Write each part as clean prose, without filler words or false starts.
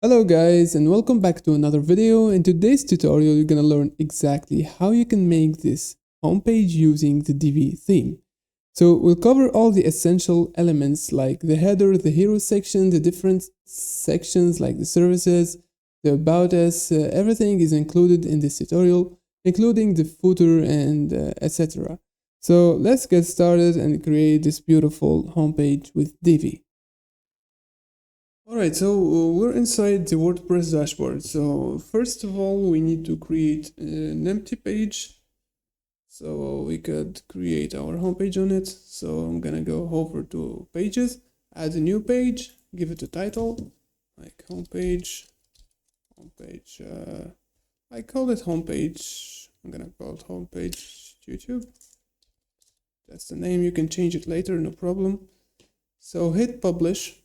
Hello guys and welcome back to another video. In today's tutorial you're gonna learn exactly how you can make this homepage using the Divi theme. So we'll cover all the essential elements like the header, the hero section, the different sections like the services, the about us, everything is included in this tutorial, including the footer and etc. So let's get started and create this beautiful homepage with Divi. Alright, so we're inside the WordPress dashboard. So first of all, we need to create an empty page. So we could create our homepage on it. So I'm gonna go over to pages, add a new page, give it a title, like homepage, I call it homepage. I'm gonna call it homepage YouTube. That's the name, you can change it later, no problem. So hit publish.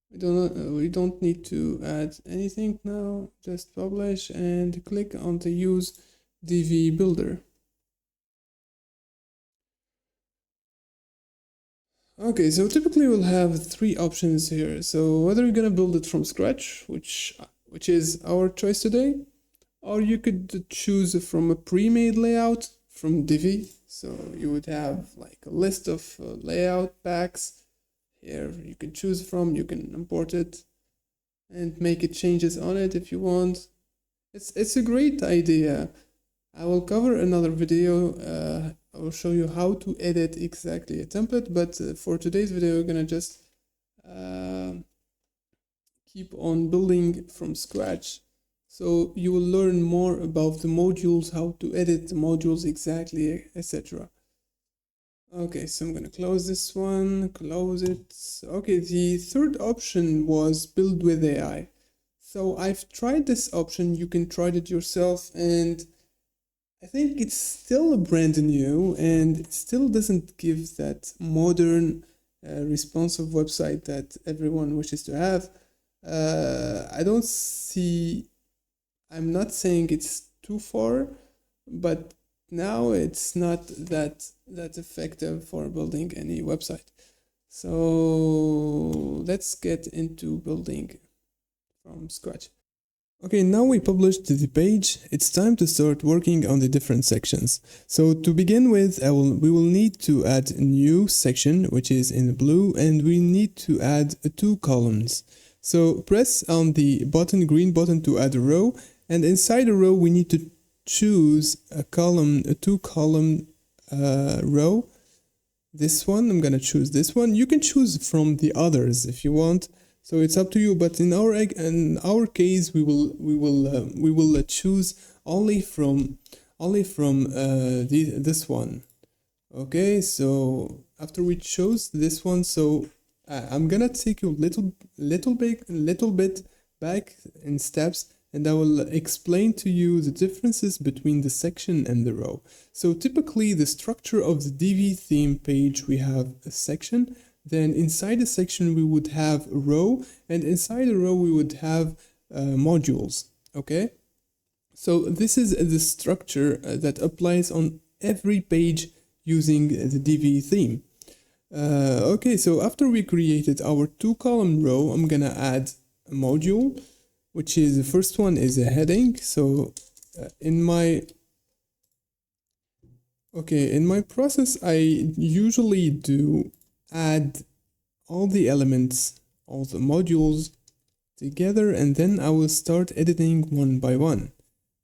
We don't need to add anything now, just publish and click on the use Divi builder. Okay, so typically we'll have three options here. So whether you're gonna build it from scratch, which is our choice today, or you could choose from a pre-made layout from Divi. So you would have like a list of layout packs. Here you can choose from, you can import it and make it changes on it if you want. It's a great idea. I will cover another video. I will show you how to edit exactly a template, but for today's video we're gonna just keep on building from scratch. So you will learn more about the modules, how to edit the modules exactly, etc. Okay, so I'm gonna close this one, close it. Okay, the third option was build with AI. So I've tried this option, you can try it yourself, and I think it's still brand new and it still doesn't give that modern responsive website that everyone wishes to have. I don't see, I'm not saying it's too far, but now it's not that effective for building any website. So let's get into building from scratch. Okay, now we published the page, it's time to start working on the different sections. So to begin with, we will need to add a new section, which is in blue, and we need to add 2 columns. So press on the green button to add a row, and inside a row we need to choose a 2-column row. This one, I'm gonna choose this one. You can choose from the others if you want, so it's up to you. But in our case, we will choose only from this one. Okay, so after we chose this one, so I'm gonna take you little bit back in steps, and I will explain to you the differences between the section and the row. So typically the structure of the Divi theme page, we have a section, then inside the section we would have a row, and inside a row we would have modules, okay? So this is the structure that applies on every page using the Divi theme. Okay, so after we created our 2-column row, I'm gonna add a module, which is the first one is a heading. So in my process, I usually do add all the elements, all the modules together, and then I will start editing one by one.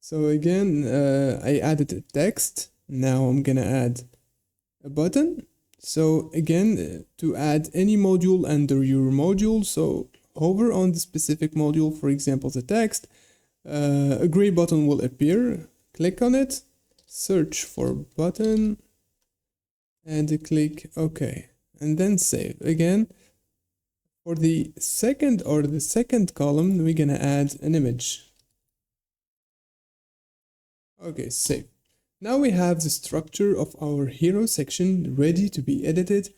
So again, I added a text. Now I'm gonna add a button. So again, to add any module under your module, so hover on the specific module, for example the text, a gray button will appear, click on it, search for button, and click OK, and then save. Again, for the second column, we're gonna add an image. Okay, save. Now we have the structure of our hero section ready to be edited.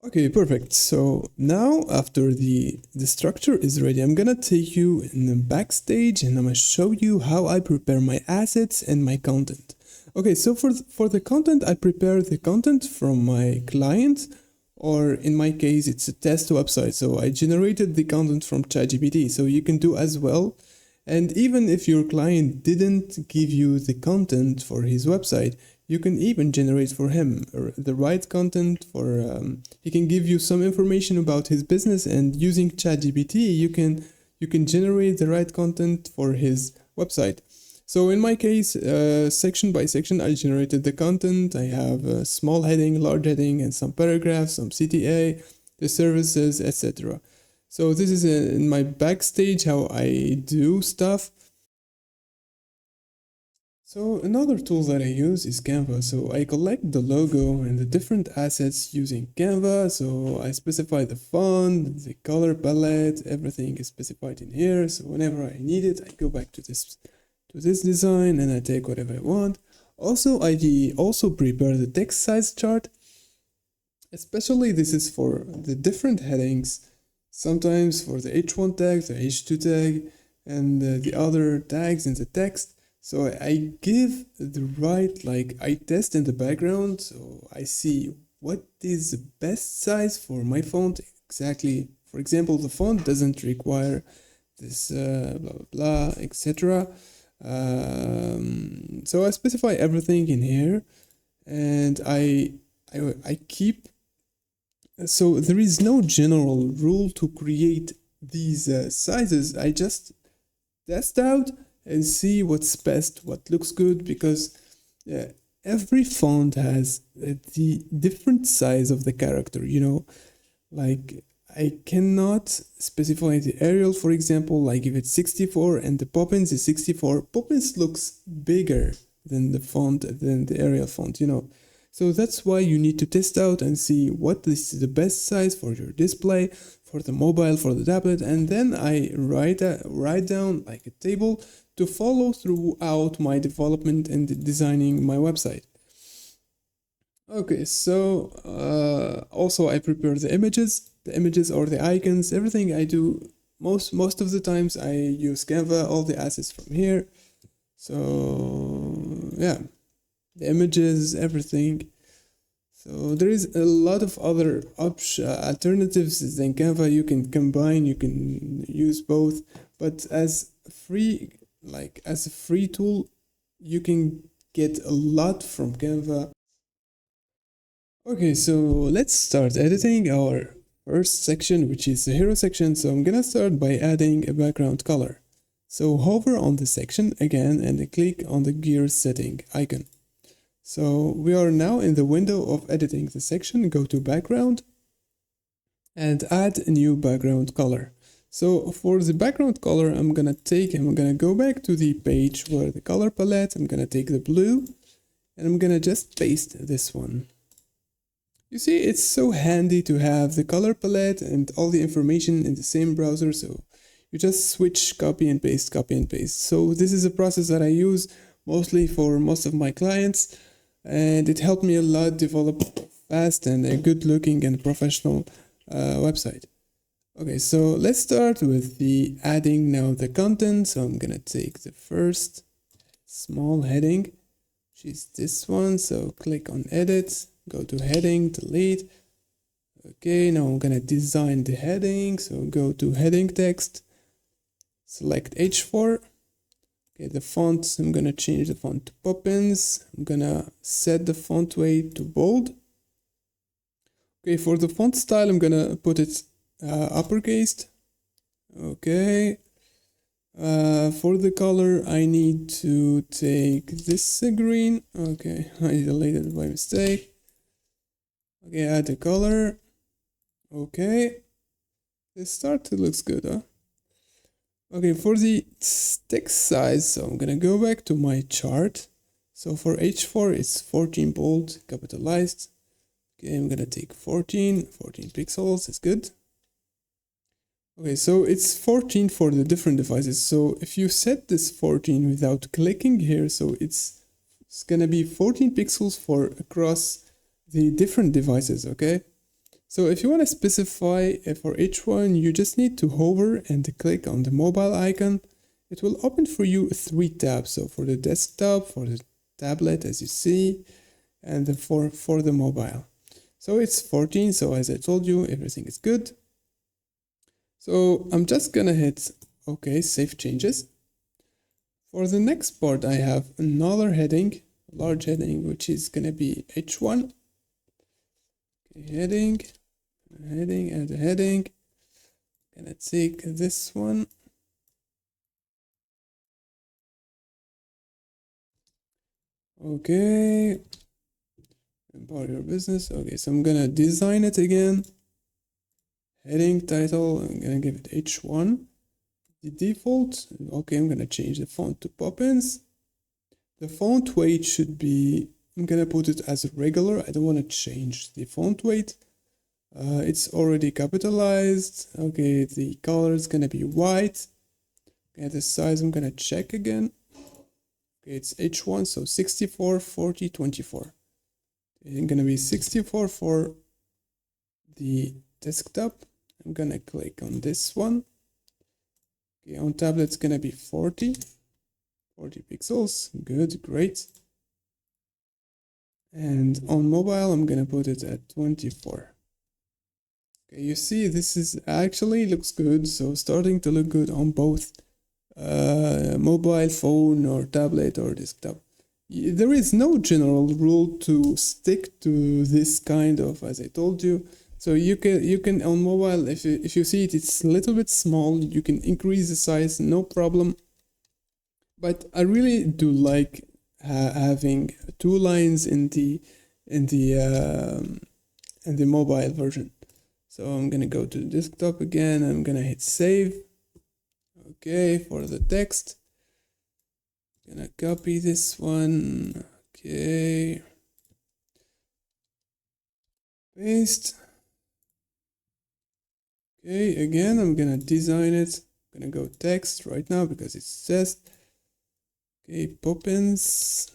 Okay, perfect. So now after the structure is ready, I'm gonna take you in the backstage and I'm gonna show you how I prepare my assets and my content. Okay, so for the content, I prepare the content from my client or in my case, it's a test website. So I generated the content from ChatGPT. So you can do as well. And even if your client didn't give you the content for his website, you can even generate for him the right content for, he can give you some information about his business, and using ChatGPT, you can generate the right content for his website. So in my case, section by section, I generated the content. I have a small heading, large heading, and some paragraphs, some CTA, the services, etc. So this is in my backstage how I do stuff. So another tool that I use is Canva. So I collect the logo and the different assets using Canva. So I specify the font, the color palette, everything is specified in here. So whenever I need it, I go back to this design and I take whatever I want. Also, I also prepare the text size chart. Especially this is for the different headings. Sometimes for the H1 tag, the H2 tag, and the other tags in the text. So I give the right, like I test in the background, so I see what is the best size for my font exactly. For example, the font doesn't require this blah blah blah, etc. So I specify everything in here, and I keep. So there is no general rule to create these sizes. I just test out and see what's best, what looks good, because every font has the different size of the character, like I cannot specify the Arial, for example, like if it's 64 and the Poppins is 64, Poppins looks bigger than the font, than the Arial font, So that's why you need to test out and see what is the best size for your display, for the mobile, for the tablet, and then I write down like a table to follow throughout my development and designing my website. Okay, so also I prepare the images or the icons, everything I do. Most of the times I use Canva, all the assets from here. So yeah, the images, everything. So there is a lot of other alternatives than Canva. You can combine, you can use both, but as a free tool, you can get a lot from Canva. Okay, so let's start editing our first section, which is the hero section. So I'm gonna start by adding a background color. So hover on the section again and click on the gear setting icon. So we are now in the window of editing the section. Go to background and add a new background color. So for the background color, I'm gonna go back to the page where the color palette, I'm gonna take the blue and I'm gonna just paste this one. You see, it's so handy to have the color palette and all the information in the same browser. So you just switch, copy and paste, copy and paste. So this is a process that I use mostly for most of my clients, and it helped me a lot develop fast and a good looking and professional website. Okay, so let's start with the adding now the content. So I'm gonna take the first small heading, which is this one. So click on edit, go to heading, delete. Okay, now I'm gonna design the heading. So go to heading text, select H4. Okay, the font, I'm gonna change the font to Poppins. I'm gonna set the font weight to bold. Okay, for the font style, I'm gonna put it uppercase. Okay. For the color, I need to take this green. Okay, I deleted it by mistake. Okay, add the color. Okay. This looks good, huh? Okay, for the text size, so I'm gonna go back to my chart. So for H4, it's 14 bold, capitalized. Okay, I'm gonna take 14 pixels, it's good. Okay, so it's 14 for the different devices. So if you set this 14 without clicking here, so it's gonna be 14 pixels for across the different devices, okay? So if you want to specify for each one, you just need to hover and click on the mobile icon. It will open for you 3 tabs. So for the desktop, for the tablet, as you see, and then for the mobile. So it's 14. So as I told you, everything is good. So I'm just gonna hit OK, save changes. For the next part, I have another heading, large heading, which is gonna be H1. Okay, heading, add a heading. Gonna take this one. Okay, about your business. Okay, so I'm gonna design it again. Heading title, I'm gonna give it H1. The default, okay, I'm gonna change the font to Poppins. The font weight should be, I'm gonna put it as a regular. I don't want to change the font weight. It's already capitalized. Okay, the color is gonna be white. Okay, the size I'm gonna check again. Okay, it's H1, so 64, 40, 24. It's gonna be 64 for the desktop. I'm gonna click on this one. Okay, on tablet it's gonna be 40 pixels. Good, great. And on mobile I'm gonna put it at 24. Okay, you see this is actually looks good, so starting to look good on both mobile phone or tablet or desktop. There is no general rule to stick to this kind of, as I told you. So you can on mobile, if you see it's a little bit small, you can increase the size, no problem. But I really do like having two lines in the mobile version. So I'm gonna go to the desktop again. I'm gonna hit save. Okay, for the text, I'm gonna copy this one. Okay, paste. Okay, again, I'm gonna design it. I'm gonna go text right now because it's test. Okay, Poppins.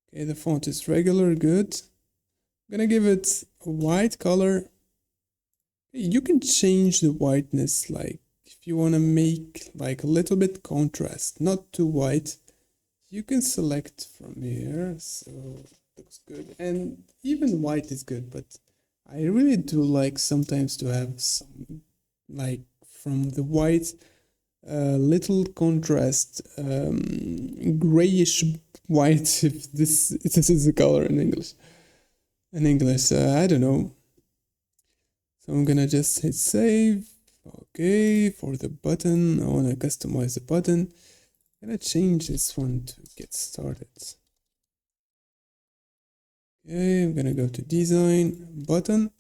Okay, the font is regular, good. I'm gonna give it a white color. You can change the whiteness, like if you wanna make like a little bit contrast, not too white. You can select from here, so looks good. And even white is good, but I really do like sometimes to have some, like from the white, little contrast, grayish white, if this is the color in English. I don't know. So I'm gonna just hit save. Okay, for the button, I wanna customize the button. I'm gonna change this one to get started. Okay, I'm gonna go to design, button.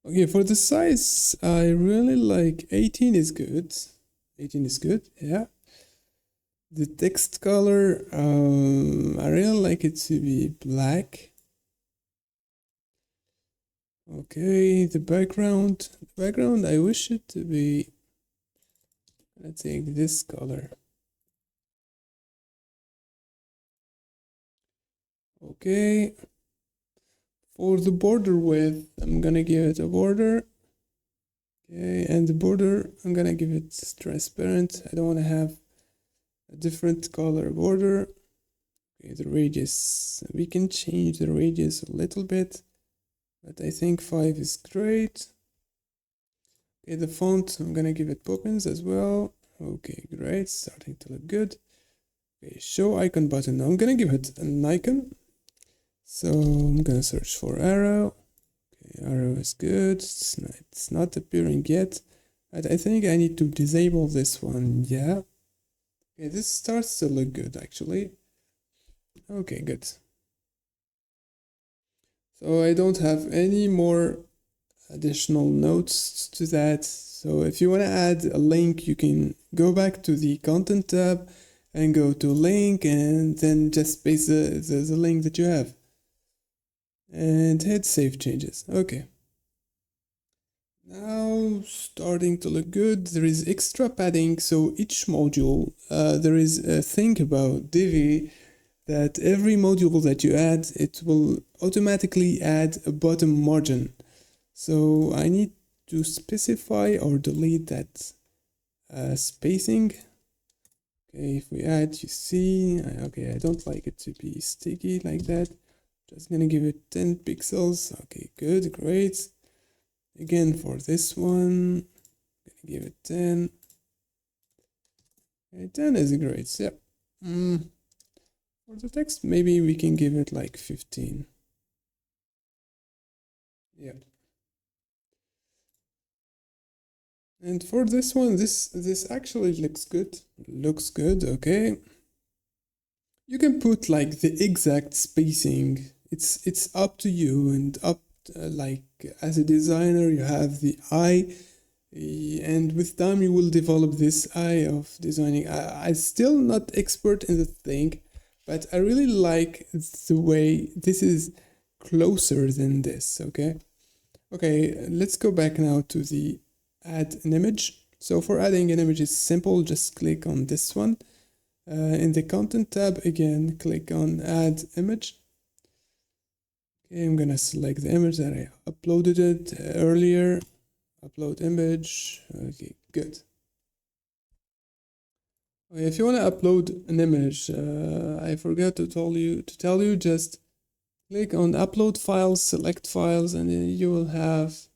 Okay, for the size, I really like 18 is good. 18 is good, yeah. The text color, I really like it to be black. Okay, the background, I wish it to be, let's take this color. Okay, for the border width, I'm gonna give it a border. Okay, and the border, I'm gonna give it transparent. I don't want to have a different color border. Okay, the radius, we can change the radius a little bit, but I think 5 is great. Okay, the font, I'm gonna give it Poppins as well. Okay, great, starting to look good. Okay, show icon button, I'm gonna give it an icon. So I'm gonna search for arrow. Okay, arrow is good, it's not appearing yet, but I think I need to disable this one, yeah. Okay, this starts to look good actually. Okay, good. So I don't have any more additional notes to that. So if you want to add a link, you can go back to the content tab and go to link and then just paste the link that you have. And hit save changes. Okay. Now starting to look good. There is extra padding. So each module, there is a thing about Divi that every module that you add, it will automatically add a bottom margin. So I need to specify or delete that spacing. Okay, if we add, you see, okay, I don't like it to be sticky like that. Just gonna give it 10 pixels. Okay, good, great. Again, for this one, gonna give it 10. Okay, 10 is great, yeah. For the text, maybe we can give it like 15. Yeah. And for this one, this actually looks good. Looks good, okay. You can put like the exact spacing. It's up to you and up like as a designer you have the eye, and with time you will develop this eye of designing. I still not expert in the thing, but I really like the way this is closer than this. Okay, let's go back now to the add an image. So for adding an image is simple, just click on this one. In the content tab, again, click on add image. Okay, I'm gonna select the image that I uploaded it earlier. Upload image. Okay, good. Okay, if you want to upload an image, I forgot to tell you, just click on upload files, select files, and you will have.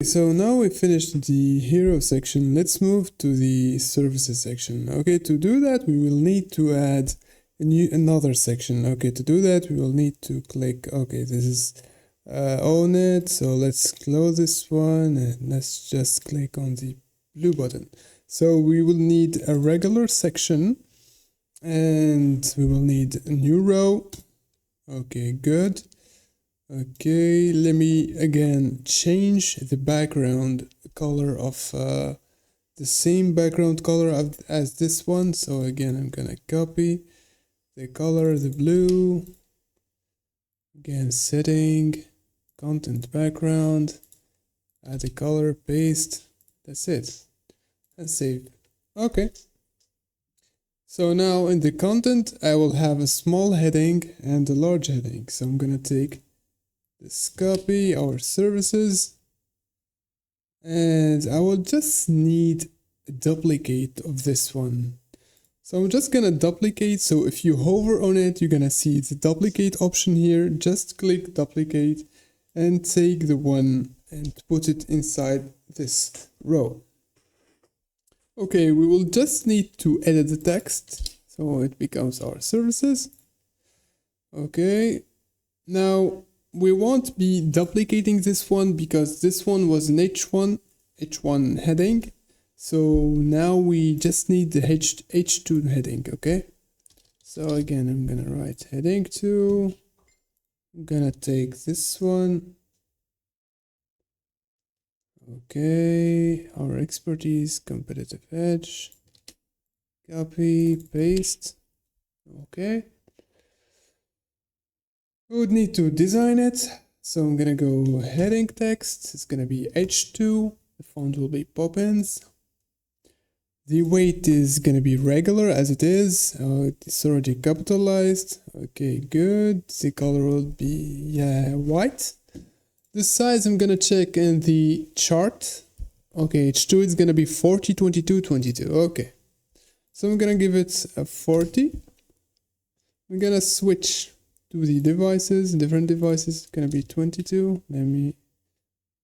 So now we finished the hero section. Let's move to the services section. Okay, to do that, we will need to add another section. Okay, to do that, we will need to click. Okay, this is own it. So let's close this one and let's just click on the blue button. So we will need a regular section and we will need a new row. Okay, good. Okay, let me again change the background color of the same background color as this one. So again, I'm gonna copy the color, the blue. Again, setting, content background, add the color, paste. That's it. And save. Okay. So now in the content, I will have a small heading and a large heading. So I'm gonna take this copy our services, and I will just need a duplicate of this one. So I'm just gonna duplicate. So if you hover on it, you're gonna see the duplicate option here. Just click duplicate and take the one and put it inside this row. Okay, we will just need to edit the text. So it becomes our services. Okay, now we won't be duplicating this one because this one was an H1 heading. So now we just need the H2 heading, okay? So again, I'm gonna write heading 2. I'm gonna take this one. Okay, our expertise, competitive edge. Copy, paste. Okay. We would need to design it. So I'm gonna go heading text. It's gonna be H2. The font will be Poppins. The weight is gonna be regular as it is. It's already capitalized. Okay, good. The color will be white. The size I'm gonna check in the chart. Okay, H2 is gonna be 40, 22, 22. Okay. So I'm gonna give it a 40. I'm gonna switch to the devices, different devices. It's gonna be 22. Let me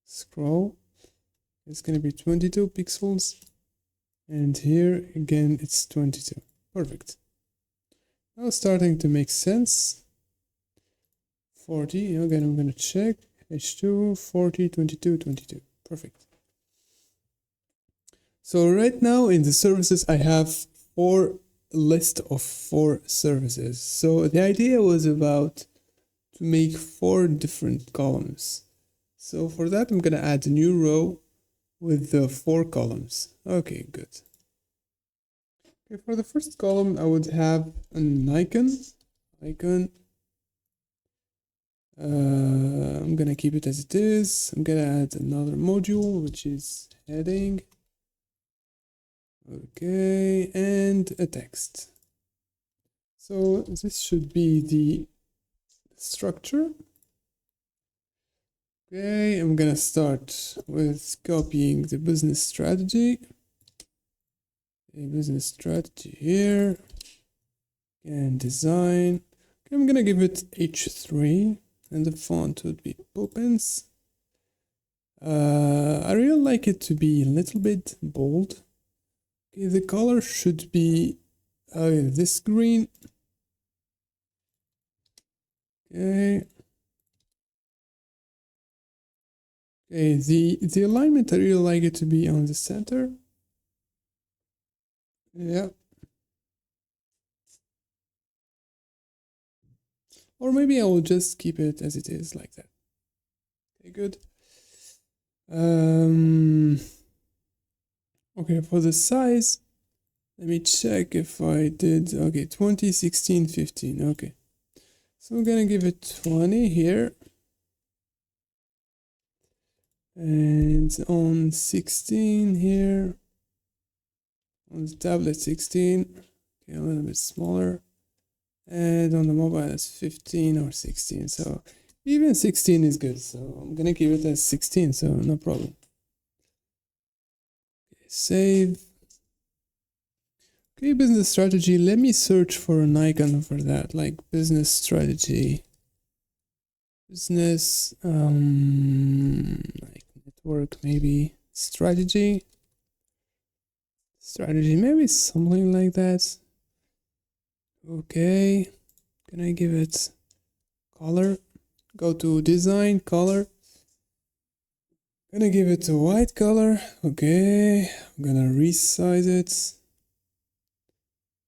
scroll. It's gonna be 22 pixels. And here again, it's 22. Perfect. Now starting to make sense. 40, again, I'm gonna check. H2, 40, 22, 22. Perfect. So right now in the services, I have a list of 4 services. So the idea was about to make 4 different columns. So for that, I'm gonna add a new row with the 4 columns. Okay, good. Okay, for the first column, I would have an icon. I'm gonna keep it as it is. I'm gonna add another module, which is heading. Okay, and a text. So this should be the structure. Okay, I'm gonna start with copying the business strategy. Okay, business strategy here. And design. Okay, I'm gonna give it H3 and the font would be Poppins. I really like it to be a little bit bold. Okay, the color should be this green. Okay. Okay, the alignment, I really like it to be on the center. Yeah. Or maybe I will just keep it as it is like that. Okay, good. Okay, for the size, let me check if I did, okay, 20, 16, 15, okay. So I'm gonna give it 20 here. And on 16 here, on the tablet 16, okay, a little bit smaller. And on the mobile it's 15 or 16, so even 16 is good, so I'm gonna keep it as 16, so no problem. Okay, save. Okay, business strategy, let me search for an icon for that, like business strategy, business like network, maybe strategy, maybe something like that. Okay, can I give it color? Go to design, color. Gonna give it a white color. Okay, I'm gonna resize it.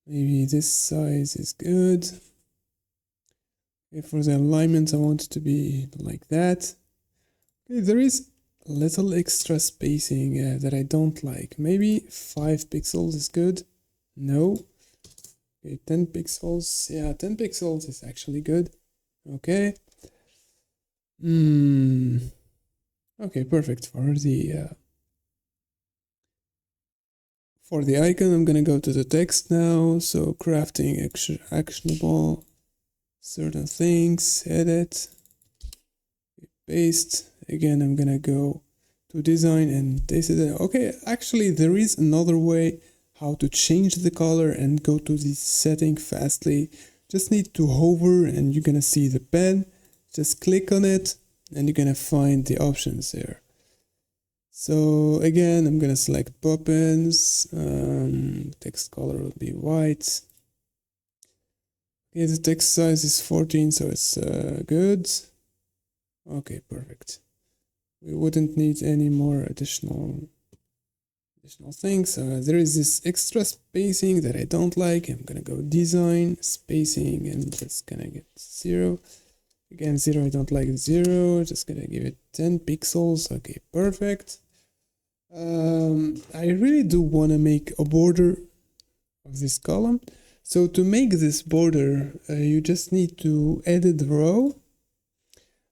Maybe this size is good. Okay, for the alignment, I want it to be like that. Okay, there is a little extra spacing that I don't like. Maybe 5 pixels is good. No. Okay, 10 pixels. Yeah, 10 pixels is actually good. Okay. Okay, perfect. For the icon, I'm gonna go to the text now. So crafting actionable, certain things, edit, paste. Again, I'm gonna go to design and this is it. Okay, actually there is another way how to change the color and go to the setting fastly. Just need to hover and you're gonna see the pen. Just click on it and you're gonna find the options there. So again, I'm gonna select Poppins. Text color will be white. Okay, the text size is 14, so it's good. Okay, perfect. We wouldn't need any more additional things. There is this extra spacing that I don't like. I'm gonna go design, spacing, and just gonna get 0. Again, 0, I don't like 0. Just gonna give it 10 pixels. Okay, perfect. I really do want to make a border of this column. So to make this border, you just need to edit the row.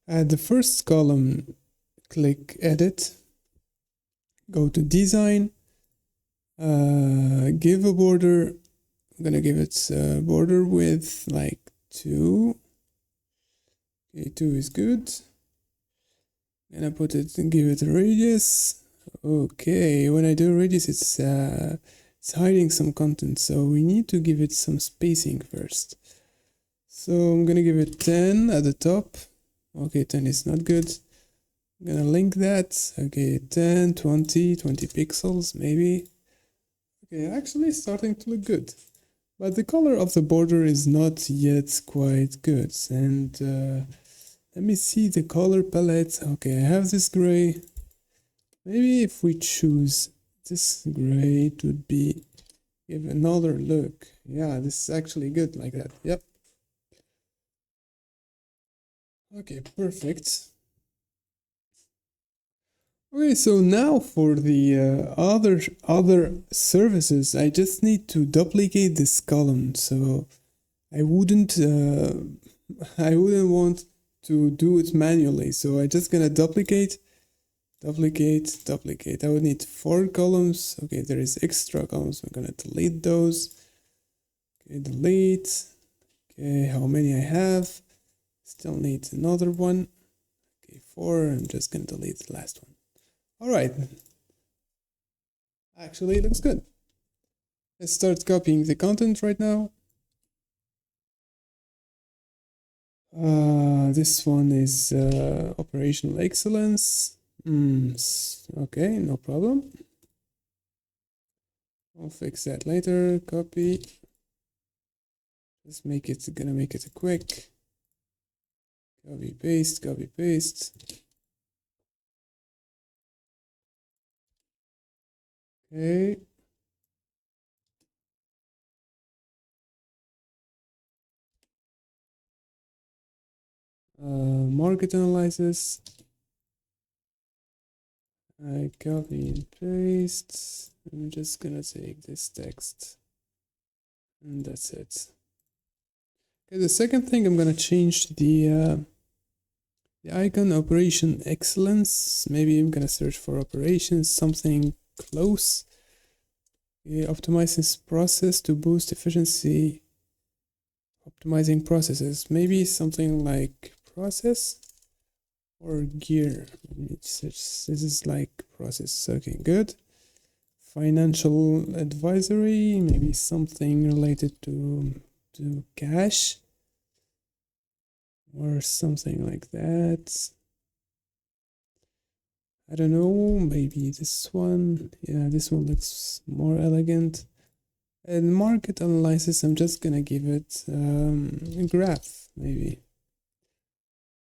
At the first column, click edit, go to design, give a border. I'm gonna give it a border width like 2. Okay, 2 is good. And I put it and give it a radius. Okay, when I do radius, it's hiding some content, so we need to give it some spacing first. So I'm gonna give it 10 at the top. Okay, 10 is not good. I'm gonna link that. Okay, 10, 20 pixels maybe. Okay, actually it's starting to look good. But the color of the border is not yet quite good. And let me see the color palette. Okay, I have this gray. Maybe if we choose this gray, it would be give another look. Yeah, this is actually good like that. Yep. Okay, perfect. Okay, so now for the other services, I just need to duplicate this column. So I wouldn't want to do it manually. So I'm just gonna duplicate. I would need 4 columns. Okay, there is extra columns. I'm gonna delete those. Okay, delete. Okay, how many I have? Still need another one. Okay, 4. I'm just gonna delete the last one. All right. Actually, it looks good. Let's start copying the content right now. This one is operational excellence. Okay, no problem. I'll fix that later. Copy. Let's make it, gonna make it a quick. Copy, paste, copy, paste. Okay. Market analysis. I copy and paste. I'm just gonna take this text and that's it. Okay, the second thing, I'm gonna change the icon operation excellence. Maybe I'm gonna search for operations, something close. Optimize this process to boost efficiency. Optimizing processes, maybe something like process or gear. This is like process. Okay, good. Financial advisory, maybe something related to cash or something like that. I don't know, maybe this one. Yeah, this one looks more elegant. And market analysis, I'm just gonna give it a graph, maybe,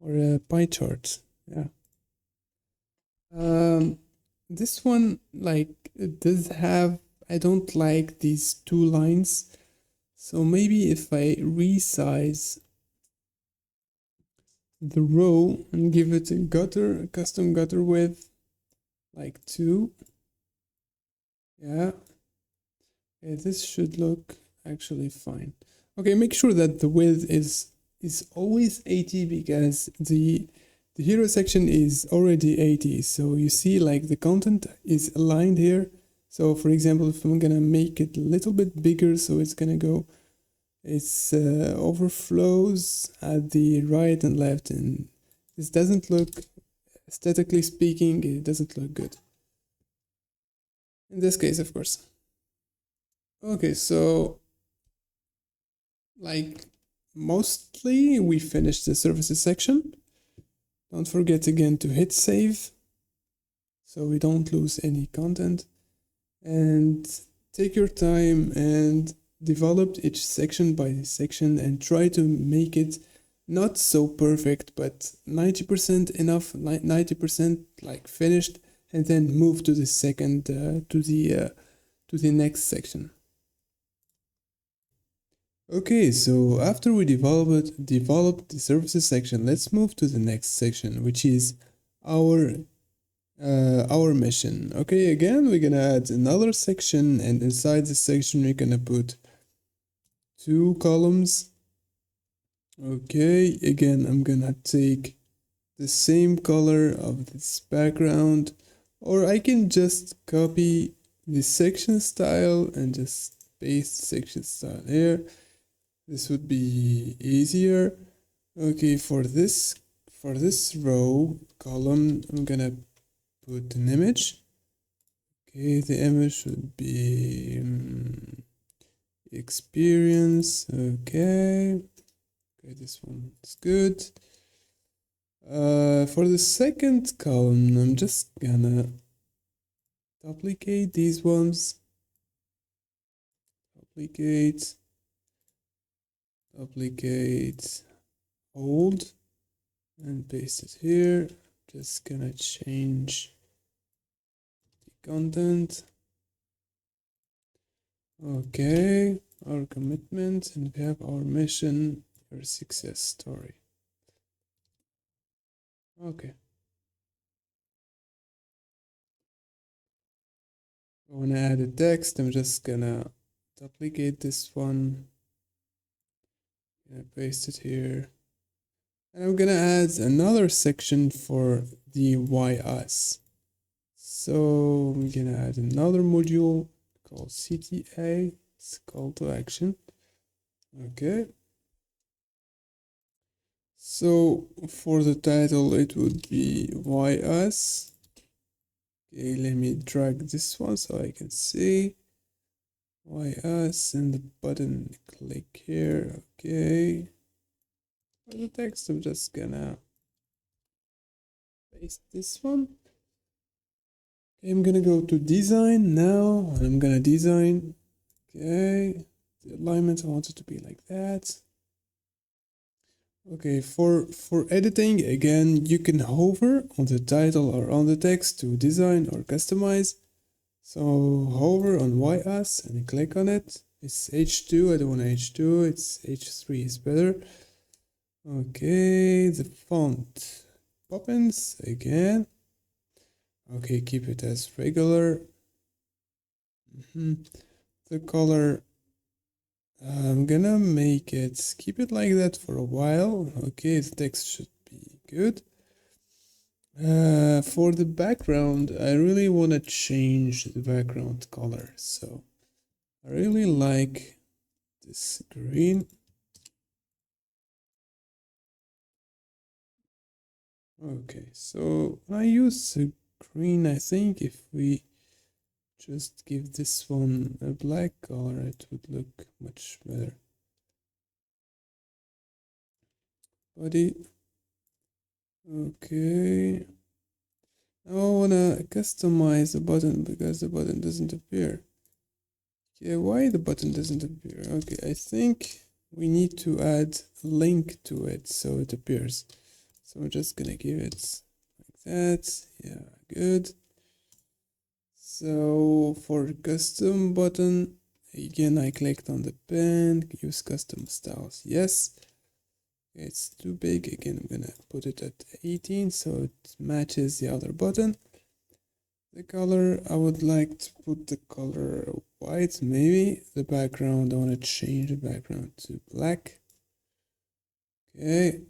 or a pie chart. Yeah. This one, like, it does have, I don't like these two lines. So maybe if I resize the row and give it a gutter, a custom gutter width, like 2. Yeah. Okay, this should look actually fine. Okay, make sure that the width is always 80 because the hero section is already 80. So you see, like, the content is aligned here. So for example, if I'm gonna make it a little bit bigger, so it's gonna go, it's overflows at the right and left, and this doesn't look, aesthetically speaking, it doesn't look good. In this case, of course. Okay, so like mostly we finished the services section. Don't forget again to hit save so we don't lose any content, and take your time and develop each section by section and try to make it not so perfect, but 90% enough, 90% like finished, and then move to the second, to the next section. Okay, so after we developed the services section, let's move to the next section, which is our mission. Okay, again, we're gonna add another section, and inside this section, we're gonna put 2 columns. Okay, again, I'm gonna take the same color of this background, or I can just copy the section style and just paste section style here. This would be easier. Okay, for this row column, I'm gonna put an image. Okay, the image should be experience. Okay, this one is good. For the second column, I'm just gonna duplicate these ones. Duplicate old and paste it here. Just gonna change the content. Okay, our commitment, and we have our mission, our success story. Okay. I want to add a text. I'm just gonna duplicate this one. Paste it here. And I'm gonna add another section for the why us. So I'm gonna add another module called CTA. It's call to action. Okay. So for the title, it would be why us. Okay, let me drag this one so I can see. why us, and the button, click here. Okay. For the text, I'm just gonna paste this one. Okay, I'm gonna go to design now. I'm gonna design. Okay, the alignment, I want it to be like that. Okay, for editing, again, you can hover on the title or on the text to design or customize. So hover on Y-Us and click on it. It's H2, I don't want H2, it's H3 is better. Okay, the font Poppins again. Okay, keep it as regular. The color, I'm gonna make it, keep it like that for a while. Okay, the text should be good. For the background, I really want to change the background color. So I really like this green. Okay, so I use green. I think if we just give this one a black color, it would look much better. Body. Okay. Now I wanna customize the button because the button doesn't appear. Okay, why the button doesn't appear? Okay, I think we need to add a link to it so it appears. So we're just gonna give it like that. Yeah, good. So for custom button, again, I clicked on the pen, use custom styles. Yes, it's too big. Again, I'm gonna put it at 18 so it matches the other button. The color, I would like to put the color white, maybe. The background, I want to change the background to black. Okay.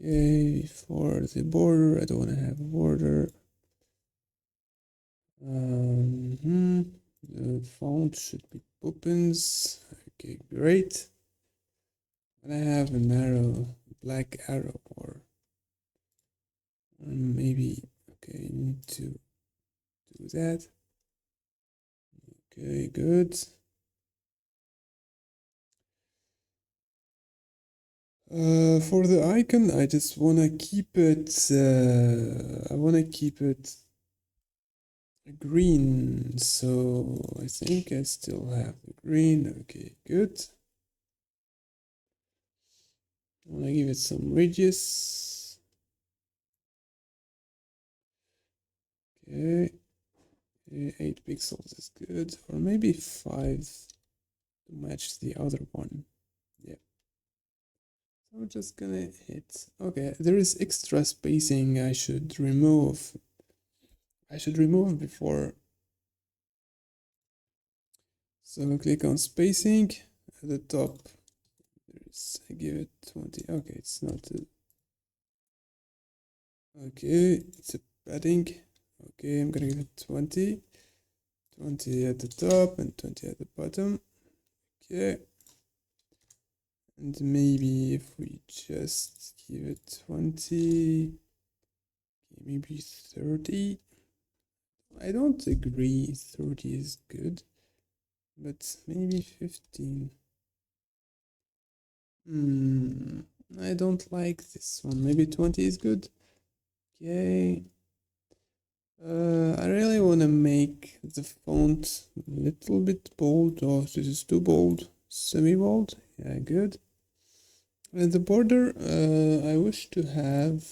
Okay, for the border, I don't want to have a border. The font should be Poppins. Okay, great. And I have an arrow, black arrow, or maybe, okay, I need to do that. Okay, good. For the icon, I just want to keep it, green. So I think I still have the green. Okay, good. I want to give it some radius. Okay, 8 pixels is good, or maybe 5 to match the other one. Yeah. So I'm just gonna hit. Okay, there is extra spacing I should remove. Before. So click on spacing at the top. I give it 20. Okay, it's not. Okay, it's a padding. Okay, I'm gonna give it 20. 20 at the top and 20 at the bottom. Okay. And maybe if we just give it 20, maybe 30. I don't agree 30 is good, but maybe 15. I don't like this one. Maybe 20 is good. Okay. I really want to make the font a little bit bold. Oh, this is too bold. Semi-bold. Yeah, good. And the border, I wish to have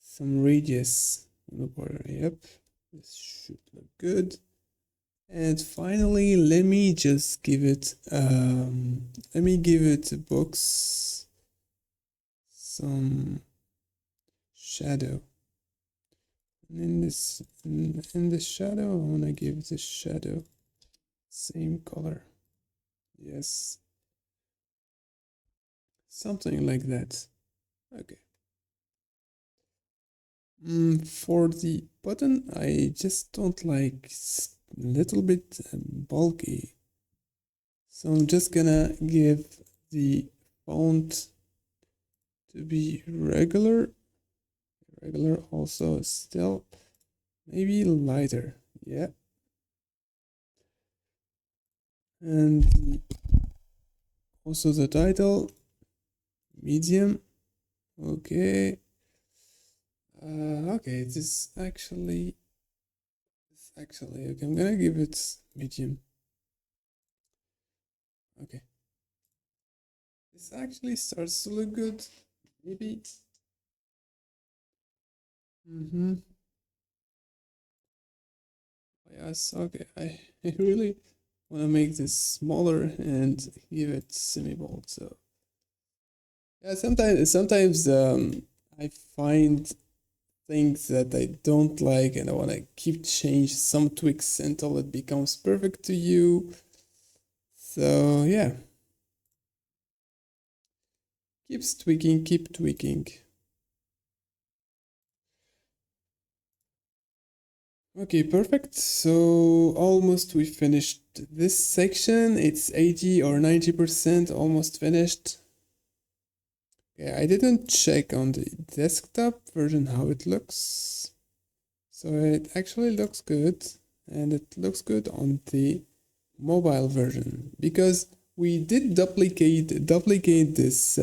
some radius on the border. Yep, this should look good. And finally, let me just give it, let me give it a box, some shadow. And in the shadow, I want to give the shadow same color. Yes, something like that. Okay. For the button, I just don't like a little bit bulky. So I'm just gonna give the font to be regular. regular also still maybe lighter. Yeah. And also the title medium. Okay. Okay, this actually okay, I'm gonna give it medium. Okay, this actually starts to look good. Maybe. Yes, okay. I really want to make this smaller and give it semi-bold. So yeah, sometimes I find things that I don't like and I want to keep change some tweaks until it becomes perfect to you. So yeah, keep tweaking. Okay, perfect. So almost we finished this section. It's 80 or 90% almost finished. Yeah, I didn't check on the desktop version how it looks. So it actually looks good, and it looks good on the mobile version because we did duplicate this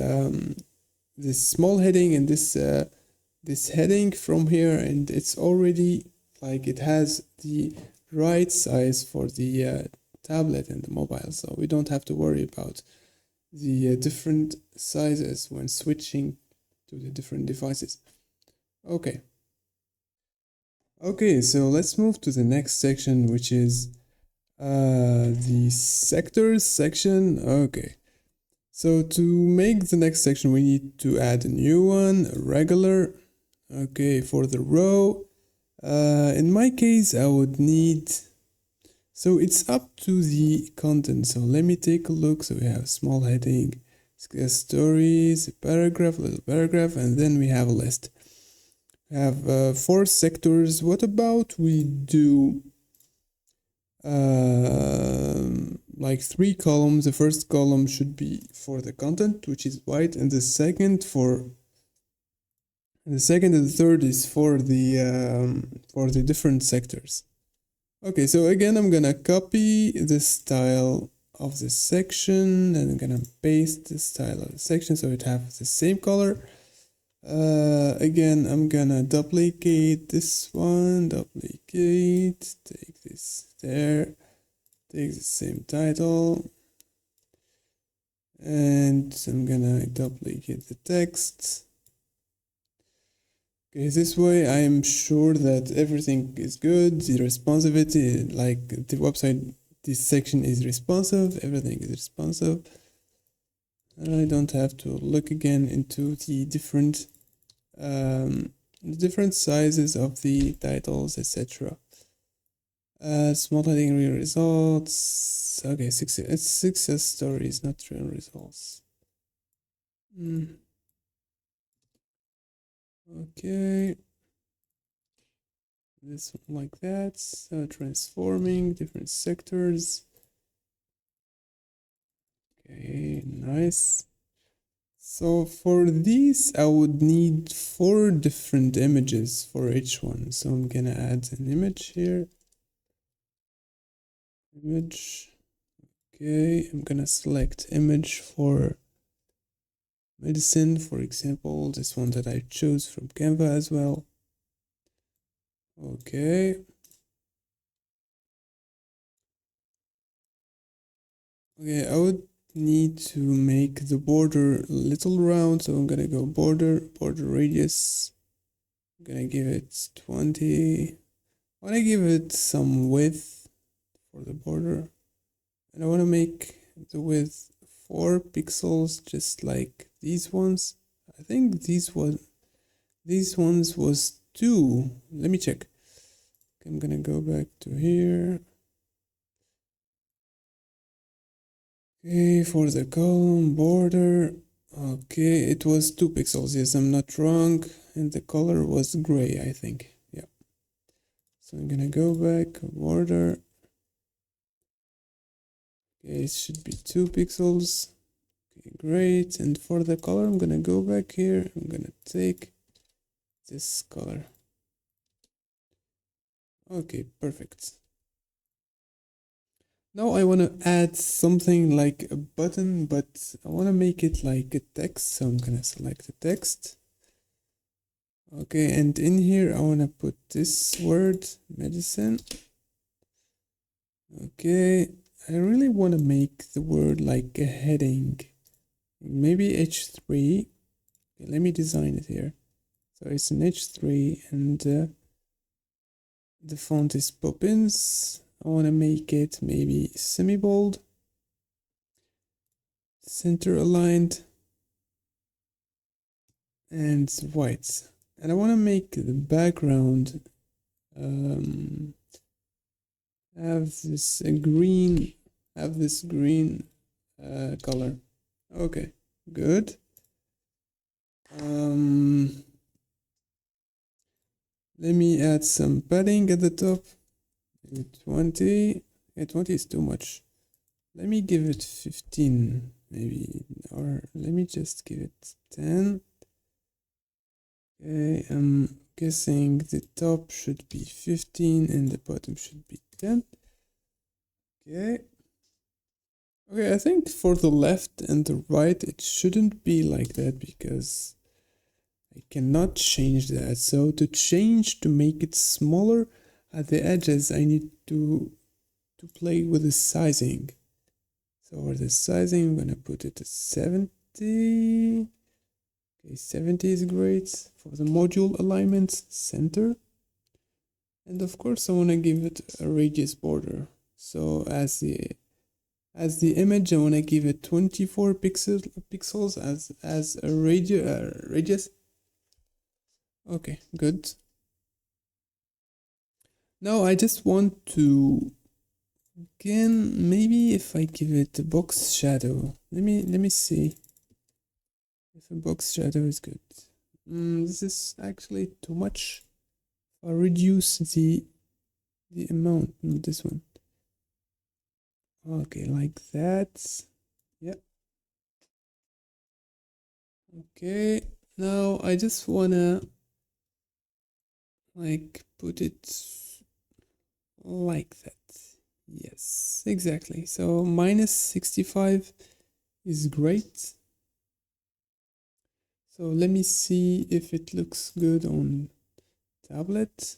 small heading and this heading from here, and it's already like it has the right size for the tablet and the mobile, so we don't have to worry about the different sizes when switching to the different devices. Okay. Okay, so let's move to the next section, which is the sectors section. Okay. So to make the next section, we need to add a new one, a regular. Okay, for the row. In my case, I would need, so it's up to the content. So let me take a look. So we have small heading, stories, a paragraph, a little paragraph, and then we have a list. We have 4 sectors. What about we do like 3 columns? The first column should be for the content, which is white, and the second and the third is for the different sectors. Okay, so again, I'm gonna copy the style of the section and I'm gonna paste the style of the section so it has the same color. Again, I'm gonna duplicate this one, take this there, take the same title, and I'm gonna duplicate the text. Okay, this way I'm sure that everything is good. The responsivity, like the website, this section is responsive, everything is responsive. And I don't have to look again into the different sizes of the titles, etc. Small heading real results. Okay, it's success stories, not real results. Okay. This one like that. So transforming different sectors. Okay, nice. So for these, I would need 4 different images for each one. So I'm gonna add an image here. Image. Okay, I'm gonna select image for medicine, for example, this one that I chose from Canva as well. Okay. Okay, I would need to make the border a little round, so I'm gonna go border radius. I'm gonna give it 20. I wanna give it some width for the border. And I wanna make the width 4 pixels, just like these ones. I think these ones was 2. Let me check. I'm gonna go back to here. Okay, for the column border, okay, it was 2 pixels, yes, I'm not wrong, and the color was gray, I think, yeah. So I'm gonna go back, border, okay, it should be 2 pixels, okay, great, and for the color, I'm gonna go back here, I'm gonna take this color. Okay, perfect. Now I want to add something like a button, but I want to make it like a text. So I'm going to select the text. Okay, and in here I want to put this word, medicine. Okay, I really want to make the word like a heading. Maybe H3. Okay, let me design it here. So it's an H3 and the font is Poppins. I want to make it maybe semi-bold, center aligned, and white. And I want to make the background have this green color. Okay, good. Let me add some padding at the top. 20. Yeah, 20 is too much. Let me give it 15 maybe, or let me just give it 10. Okay, I'm guessing the top should be 15 and the bottom should be 10. Okay. Okay, I think for the left and the right, it shouldn't be like that because I cannot change that. So to make it smaller at the edges, I need to play with the sizing. So for the sizing, I'm gonna put it at 70. Okay, 70 is great. For the module alignment, center. And of course, I wanna give it a radius border. So as the image, I wanna give it 24 pixels as a radius. Okay, good. Now I just want to, again, maybe if I give it a box shadow. Let me see if a box shadow is good. This is actually too much. I'll reduce the amount. No, this one. Okay, like that. Yep. Okay. Now I just wanna like put it like that. Yes, exactly. So minus 65 is great. So let me see if it looks good on tablet.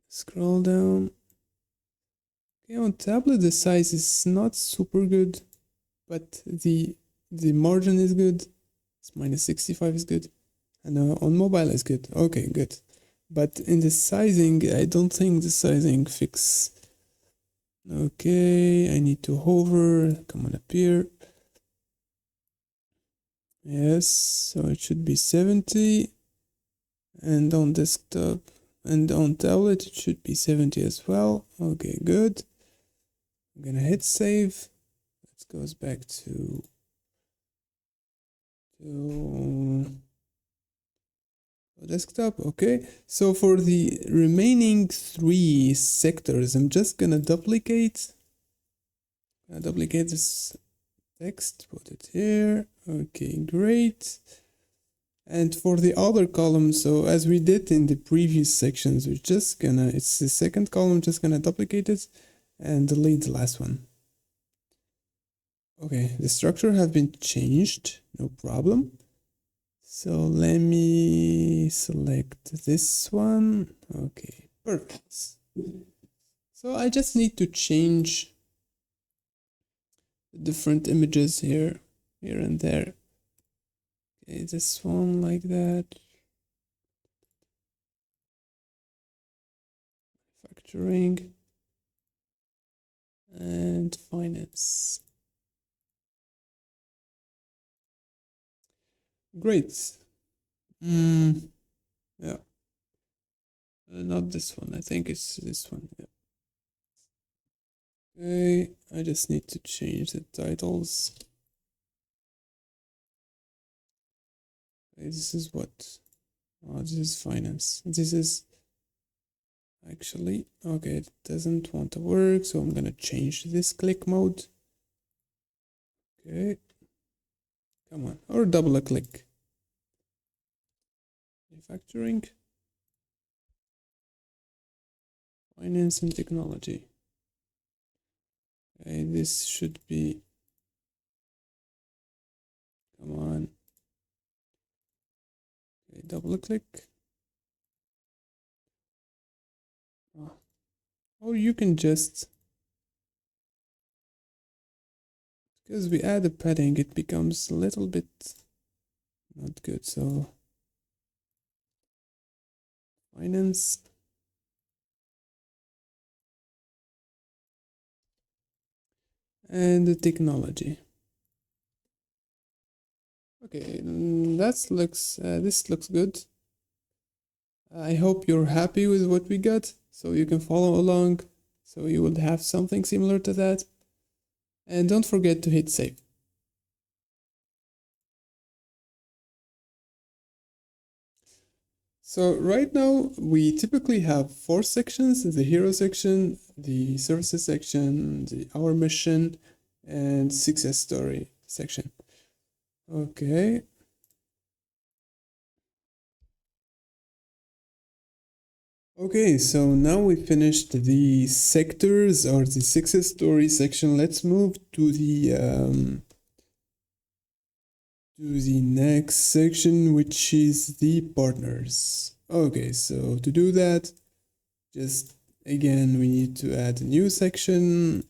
Scroll down. Okay, on tablet the size is not super good, but the margin is good. It's minus 65 is good, and on mobile is good. Okay, good. But in the sizing, I don't think the sizing fix. Okay, I need to hover. Come on up here. Yes, so it should be 70, and on desktop and on tablet it should be 70 as well. Okay, good. I'm gonna hit save. It goes back to desktop. Okay, so for the remaining 3 sectors, I'm just gonna duplicate this text, put it here. Okay, great. And for the other column, so as we did in the previous sections, we're just gonna, it's the second column, just gonna duplicate it and delete the last one. Okay, the structure have been changed, no problem. So let me select this one. Okay, perfect. So I just need to change different images here and there. Okay, this one like that. Manufacturing and finance. Great. Yeah. Not this one. I think it's this one. Yeah. Okay, I just need to change the titles. Okay, this is what? Oh, this is finance. This is actually, okay, it doesn't want to work, so I'm gonna change this click mode. Okay, come on, or double click. manufacturing, finance and technology. Okay, this should be, come on. Okay, double click. Oh. Or you can just, because we add a padding, it becomes a little bit not good. So finance and the technology. Okay, that looks this looks good. I hope you're happy with what we got, so you can follow along, so you will have something similar to that. And don't forget to hit save. So right now we typically have 4 sections: the hero section, the services section, our mission, and success story section. Okay. Okay, so now we finished the sectors or the success story section. Let's move to the next section, which is the partners. Okay, so to do that, just again, we need to add a new section.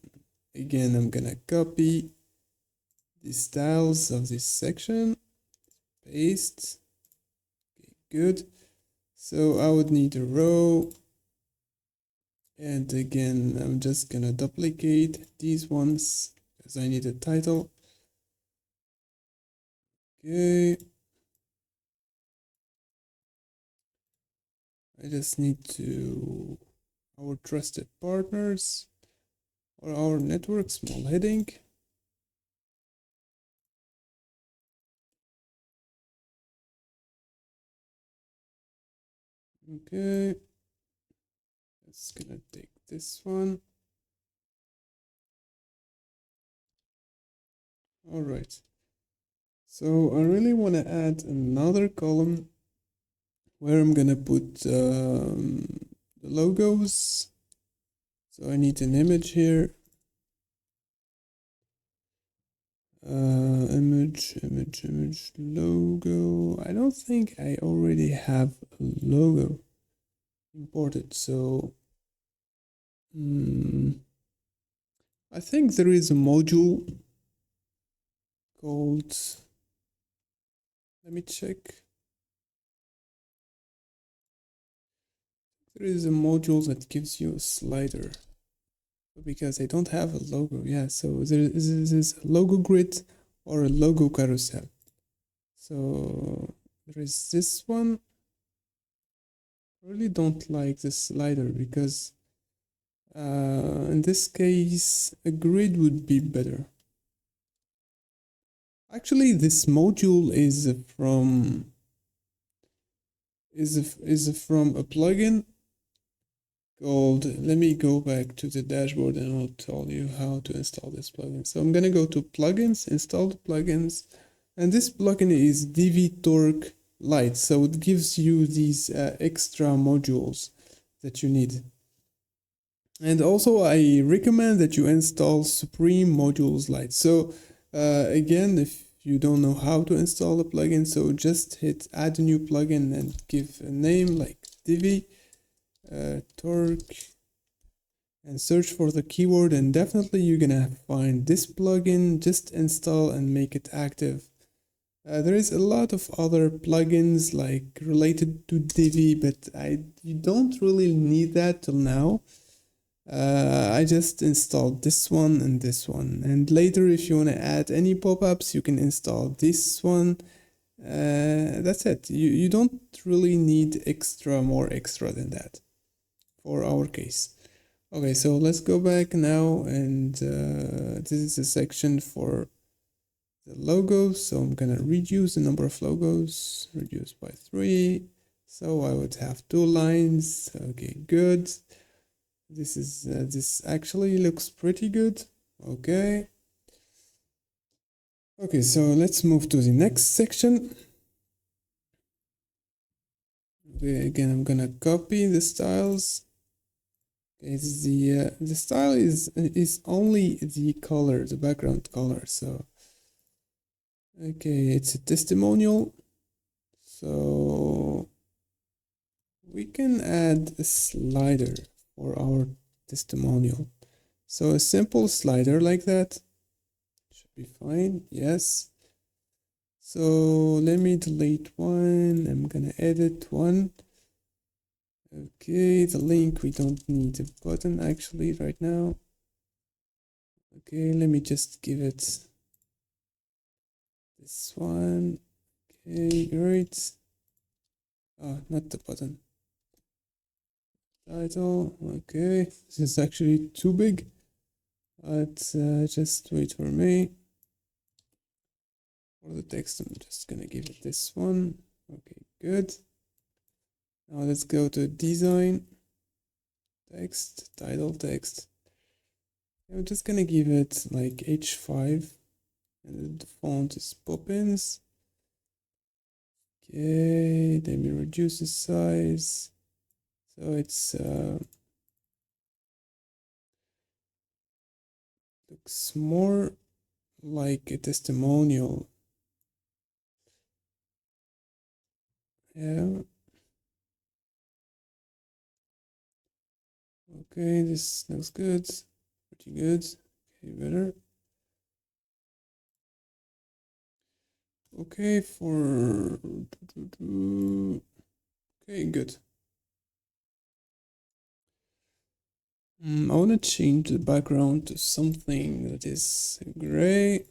Again, I'm gonna copy the styles of this section, paste. Okay, good. So I would need a row. And again, I'm just gonna duplicate these ones because I need a title. Okay. I just need to our trusted partners or our network, small heading. Okay. It's gonna take this one. All right. So I really want to add another column where I'm gonna put the logos. So I need an image here. Image, logo. I don't think I already have a logo imported, so I think there is a module called, let me check. There is a module that gives you a slider, because I don't have a logo. Yeah, so there is a logo grid or a logo carousel. So there is this one. I really don't like this slider because in this case a grid would be better. Actually, this module is from a plugin called, let me go back to the dashboard and I'll tell you how to install this plugin. So I'm gonna go to plugins, install the plugins, and this plugin is Divi Torque Lite. So it gives you these extra modules that you need. And also I recommend that you install Supreme Modules Lite. So again, if you don't know how to install a plugin, so just hit add a new plugin and give a name like Divi Torque and search for the keyword, and definitely you're gonna find this plugin. Just install and make it active. There is a lot of other plugins like related to Divi, but you don't really need that till now. I just installed this one and this one, and later if you want to add any pop-ups you can install this one. That's it. You don't really need more extra than that for our case. Okay, so let's go back now, and this is a section for the logos. So I'm gonna reduce the number of logos, reduce by 3. So I would have 2 lines. Okay, good. This is this actually looks pretty good. Okay. Okay, so let's move to the next section. Okay, again, I'm gonna copy the styles. Okay, the style is only the color, the background color. So okay, it's a testimonial. So we can add a slider for our testimonial. So a simple slider like that should be fine. Yes. So let me delete one. I'm gonna edit one. Okay, the link, we don't need a button actually right now. Okay, let me just give it this one. Okay, great. Oh, not the button. Title. Okay, this is actually too big, but just wait for me. For the text, I'm just gonna give it this one. Okay, good. Now let's go to design, text, title text. I'm just gonna give it like H5, and the font is Poppins. Okay, let me reduce the size. So it's looks more like a testimonial. Yeah. Okay, this looks good. Pretty good. Okay, better. Okay, for okay, good. I want to change the background to something that is gray.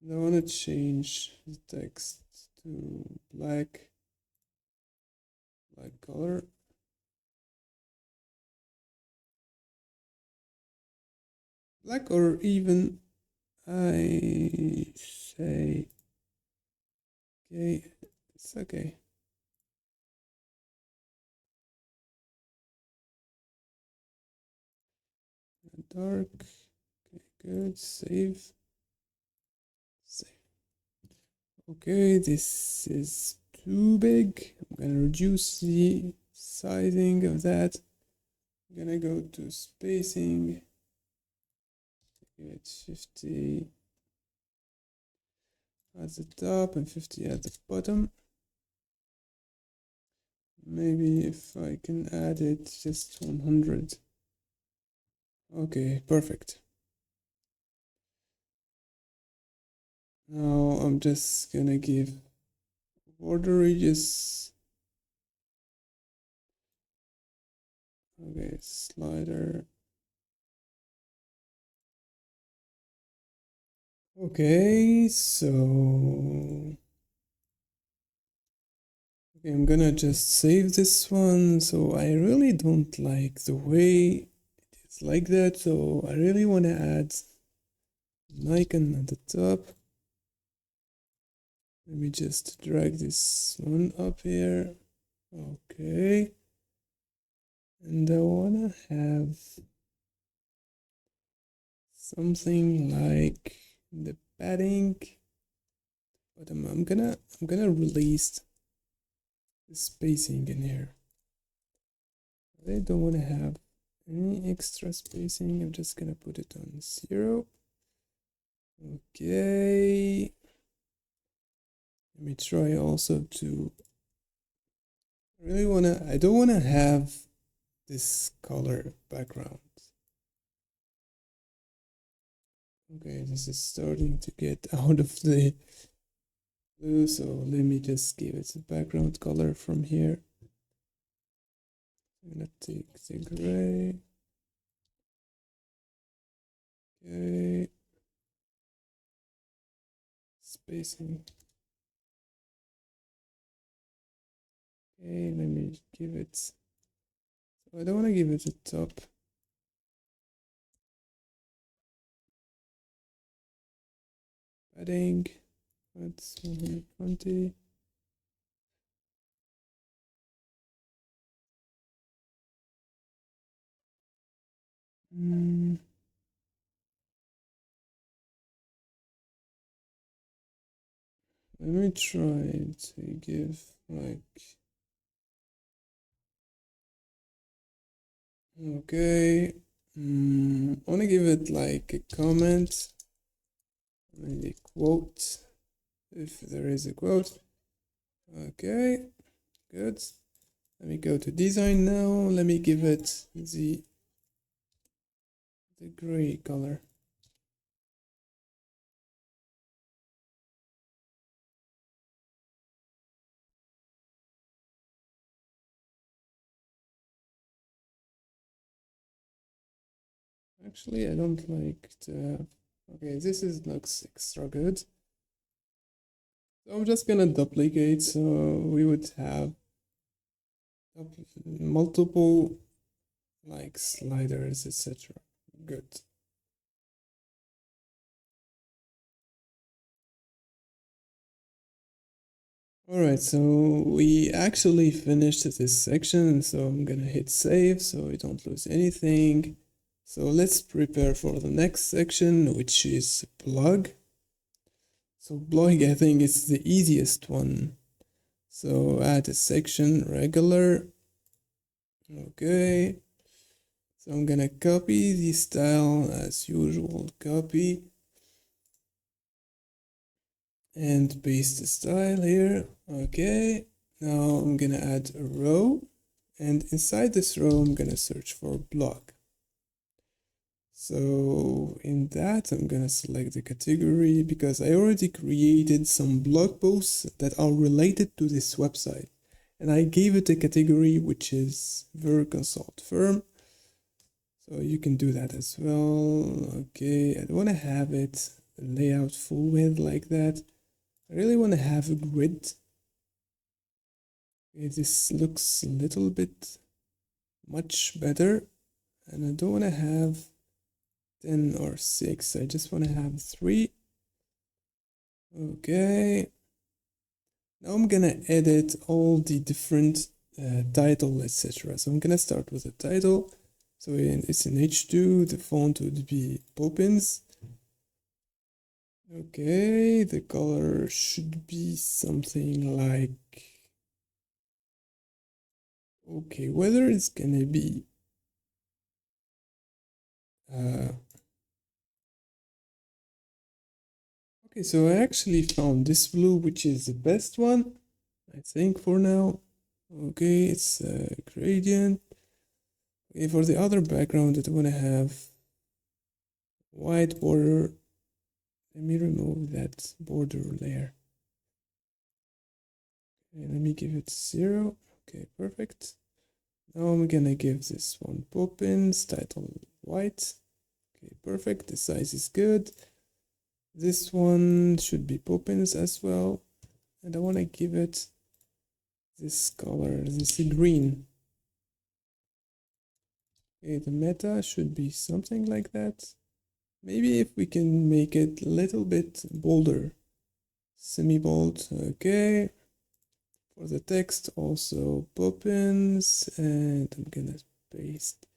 I want to change the text to black color. Black, or even I say, okay, it's okay. Dark, okay, good, save. Okay, this is too big. I'm gonna reduce the sizing of that. I'm gonna go to spacing. It's 50 at the top and 50 at the bottom. Maybe if I can add it just 100. Okay, perfect. Now I'm just gonna give border radius. Okay, slider. Okay, so okay, I'm gonna just save this one. So I really don't like the way it's like that. So I really want to add an icon at the top. Let me just drag this one up here. Okay. And I wanna have something like the padding, but I'm gonna release the spacing in here. I don't wanna have any extra spacing. I'm just gonna put it on 0. Okay. Let me try also to I don't wanna have this color background. Okay, this is starting to get out of the blue, so let me just give it a background color from here. I'm gonna take the gray. Okay. Spacing. Okay, let me give it. So I don't want to give it a top. Padding. That's 120. Let me try to give like, okay, I want to give it like a comment, maybe a quote, if there is a quote. Okay, good. Let me go to design now. Let me give it the gray color. Actually, I don't like the, okay, this looks extra good. So I'm just gonna duplicate, so we would have multiple like sliders, etc. Good. All right, so we actually finished this section, so I'm gonna hit save so we don't lose anything. So let's prepare for the next section, which is blog. So blog, I think it's the easiest one. So add a section, regular. Okay. So I'm gonna copy the style as usual, copy. And paste the style here. Okay. Now I'm gonna add a row. And inside this row, I'm gonna search for blog. So in that, I'm gonna select the category because I already created some blog posts that are related to this website. And I gave it a category which is Ver Consult Firm. So you can do that as well. Okay, I don't want to have it layout full width like that. I really want to have a grid. Okay, this looks a little bit much better. And I don't want to have 10 or 6. I just want to have 3. Okay. Now I'm gonna edit all the different title, etc. So I'm gonna start with the title. So it's in H2. The font would be Poppins. Okay, the color should be something like, okay, whether it's gonna be okay, so I actually found this blue, which is the best one, I think, for now. Okay, it's a gradient. Okay, for the other background, I want to have white border. Let me remove that border layer. Okay, let me give it 0. Okay, perfect. Now I'm gonna give this one Poppins, title white. Okay, perfect. The size is good. This one should be Poppins as well. And I want to give it this color, this green. Okay, the meta should be something like that. Maybe if we can make it a little bit bolder. Semi-bold, okay. For the text, also Poppins, and I'm gonna paste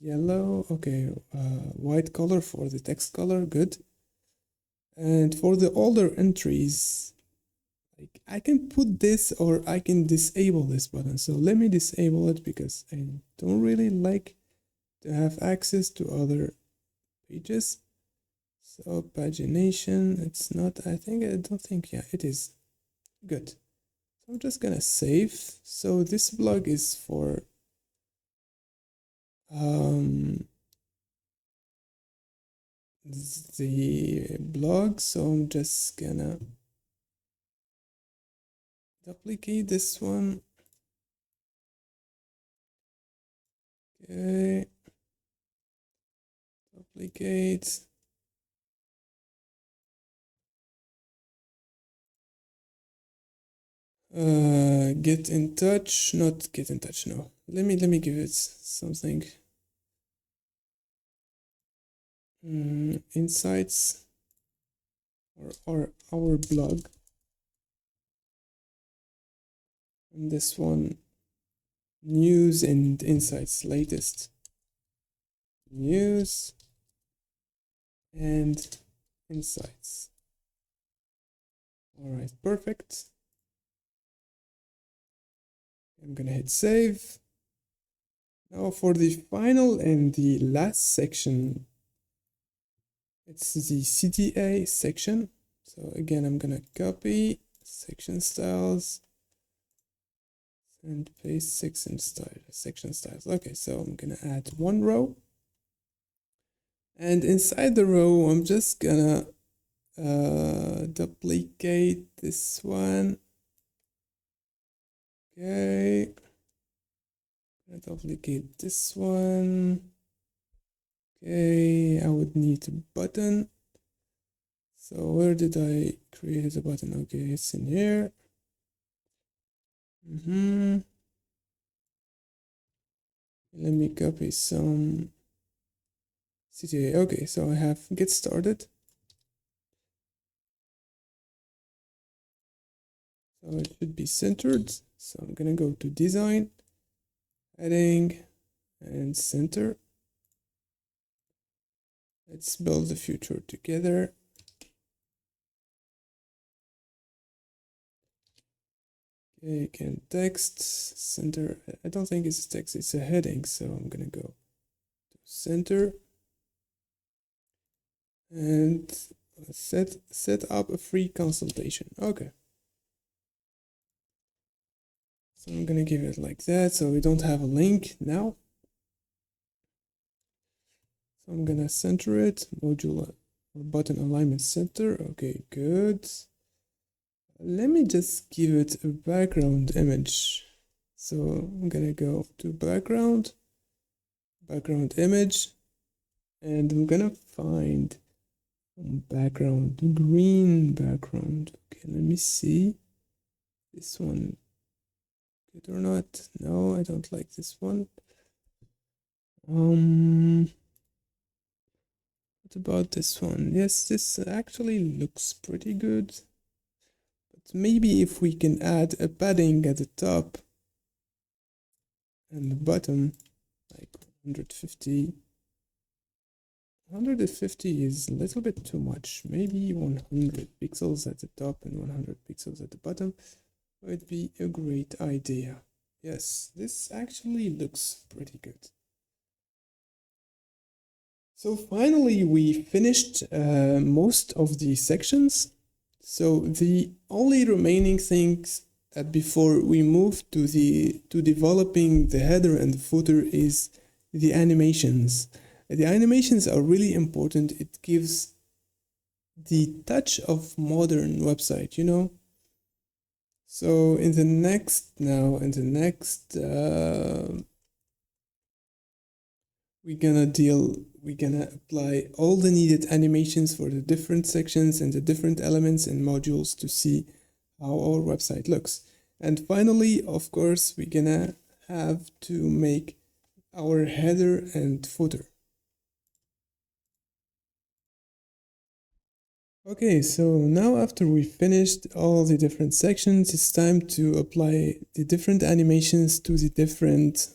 yellow. Okay, white color for the text color, good. And for the older entries, like I can put this or I can disable this button. So let me disable it because I don't really like to have access to other pages. So pagination, it's not, I don't think, yeah, it is. Good. So I'm just gonna save. So this blog is for the blog. So I'm just gonna duplicate this one. Okay. Duplicate. Get in touch, not get in touch, no. Let me give it something. Insights or our blog. And this one, news and insights, latest news and insights. All right, perfect. I'm gonna hit save. Now for the final and the last section, it's the CTA section. So again, I'm gonna copy section styles and paste section styles. Okay, so I'm gonna add one row, and inside the row, I'm just gonna duplicate this one. Okay, duplicate this one. Okay, I would need a button. So where did I create a button? Okay, it's in here. Let me copy some CTA. Okay, so I have get started. So it should be centered. So I'm gonna go to design, heading, and center. Let's build the future together. Okay, again, text, center. I don't think it's text, it's a heading. So I'm gonna go to center and set up a free consultation. Okay. So I'm gonna give it like that. So we don't have a link now. So I'm gonna center it, module or button alignment center. Okay, good. Let me just give it a background image. So I'm gonna go to background image, and I'm gonna find background, green background. Okay, let me see this one. Good or not? No, I don't like this one. What about this one? Yes, this actually looks pretty good. But maybe if we can add a padding at the top and the bottom, like 150. 150 is a little bit too much. Maybe 100 pixels at the top and 100 pixels at the bottom would be a great idea. Yes, this actually looks pretty good. So finally, we finished most of the sections. So the only remaining things before we move to developing the header and the footer is the animations. The animations are really important. It gives the touch of modern website, you know. So in the next we're gonna apply all the needed animations for the different sections and the different elements and modules to see how our website looks. And finally, of course, we're gonna have to make our header and footer. Okay, so now after we finished all the different sections, it's time to apply the different animations to the different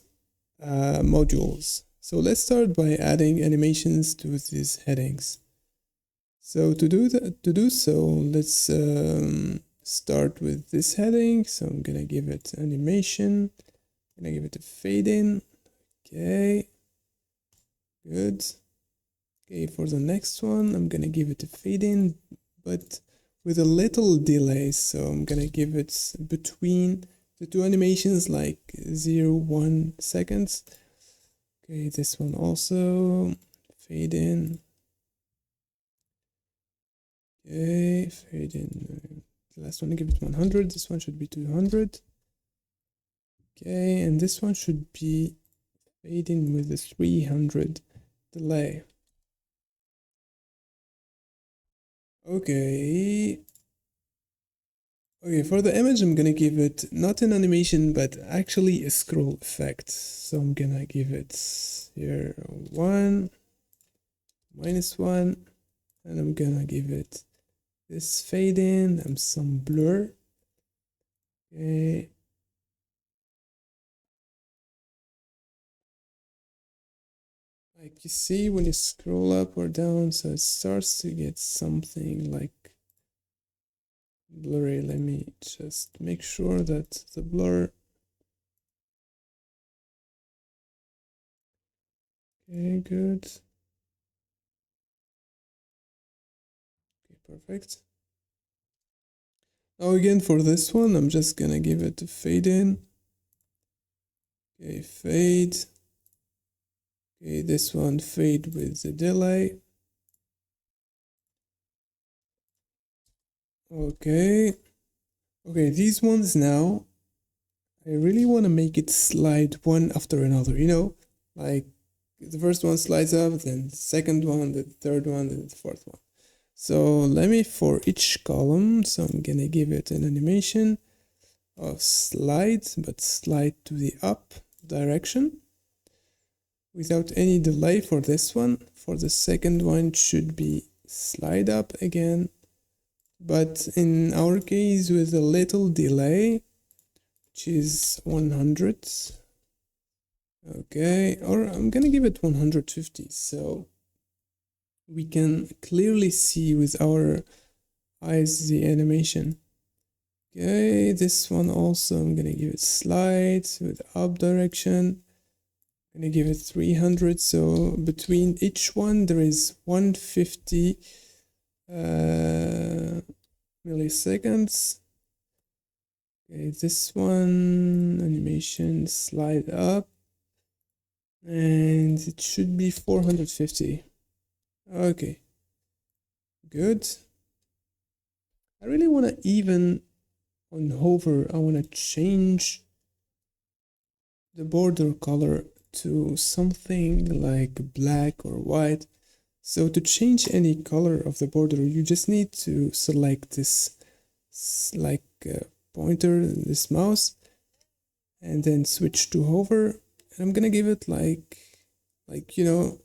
modules. So let's start by adding animations to these headings. So to do so, let's start with this heading. So I'm gonna give it animation. I'm gonna give it a fade in. Okay, good. Okay, for the next one, I'm gonna give it a fade in, but with a little delay. So I'm gonna give it between the two animations, like 0.1 seconds. Okay, this one also fade in. Okay, fade in. The last one, give it 100. This one should be 200. Okay, and this one should be fade in with a 300 delay. Okay. Okay, for the image, I'm gonna give it not an animation, but actually a scroll effect. So I'm gonna give it here 1, -1, and I'm gonna give it this fade in and some blur. Okay. Like you see when you scroll up or down, so it starts to get something like blurry. Let me just make sure that the blur. Okay, good. Okay, perfect. Now again for this one, I'm just gonna give it a fade in. Okay, fade. Okay, this one fade with the delay. Okay. Okay, these ones now, I really want to make it slide one after another, you know? Like the first one slides up, then the second one, the third one, then the fourth one. So let me, for each column, so I'm gonna give it an animation of slide, but slide to the up direction without any delay for this one. For the second one, it should be slide up again, but in our case with a little delay, which is 100. Okay, or I'm gonna give it 150 so we can clearly see with our eyes the animation. Okay, this one also I'm gonna give it slides with up direction. I'm gonna give it 300, so between each one there is 150 milliseconds. Okay, this one animation slide up, and it should be 450. Okay, good. I really want to even on hover, I want to change the border color to something like black or white. So to change any color of the border, you just need to select this like pointer, this mouse, and then switch to hover. And I'm gonna give it like you know,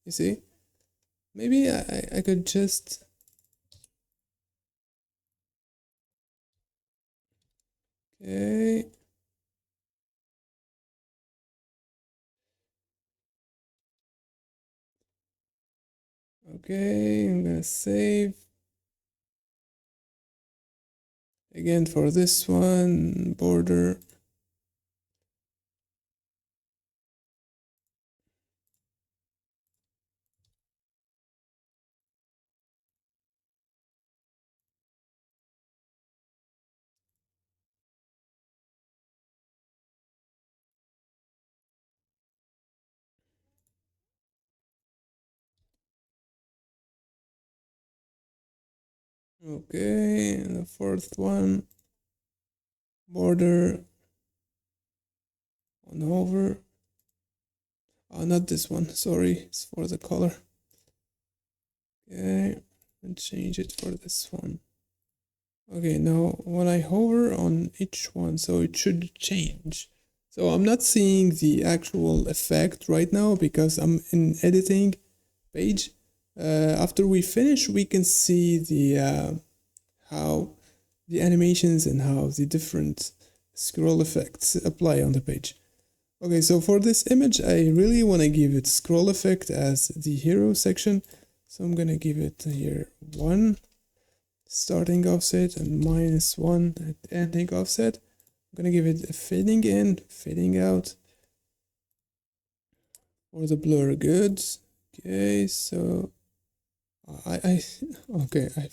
you see, maybe I could just okay. Okay, I'm gonna save. Again for this one, border. Okay, and the fourth one, border on hover. Oh, not this one, sorry, it's for the color. Okay, and change it for this one. Okay, now when I hover on each one, so it should change. So I'm not seeing the actual effect right now because I'm in editing page. After we finish, we can see the how the animations and how the different scroll effects apply on the page. Okay, so for this image, I really want to give it scroll effect as the hero section. So I'm gonna give it here 1 starting offset and -1 at ending offset. I'm gonna give it a fading in, fading out for the blur. Good. Okay, so I okay, I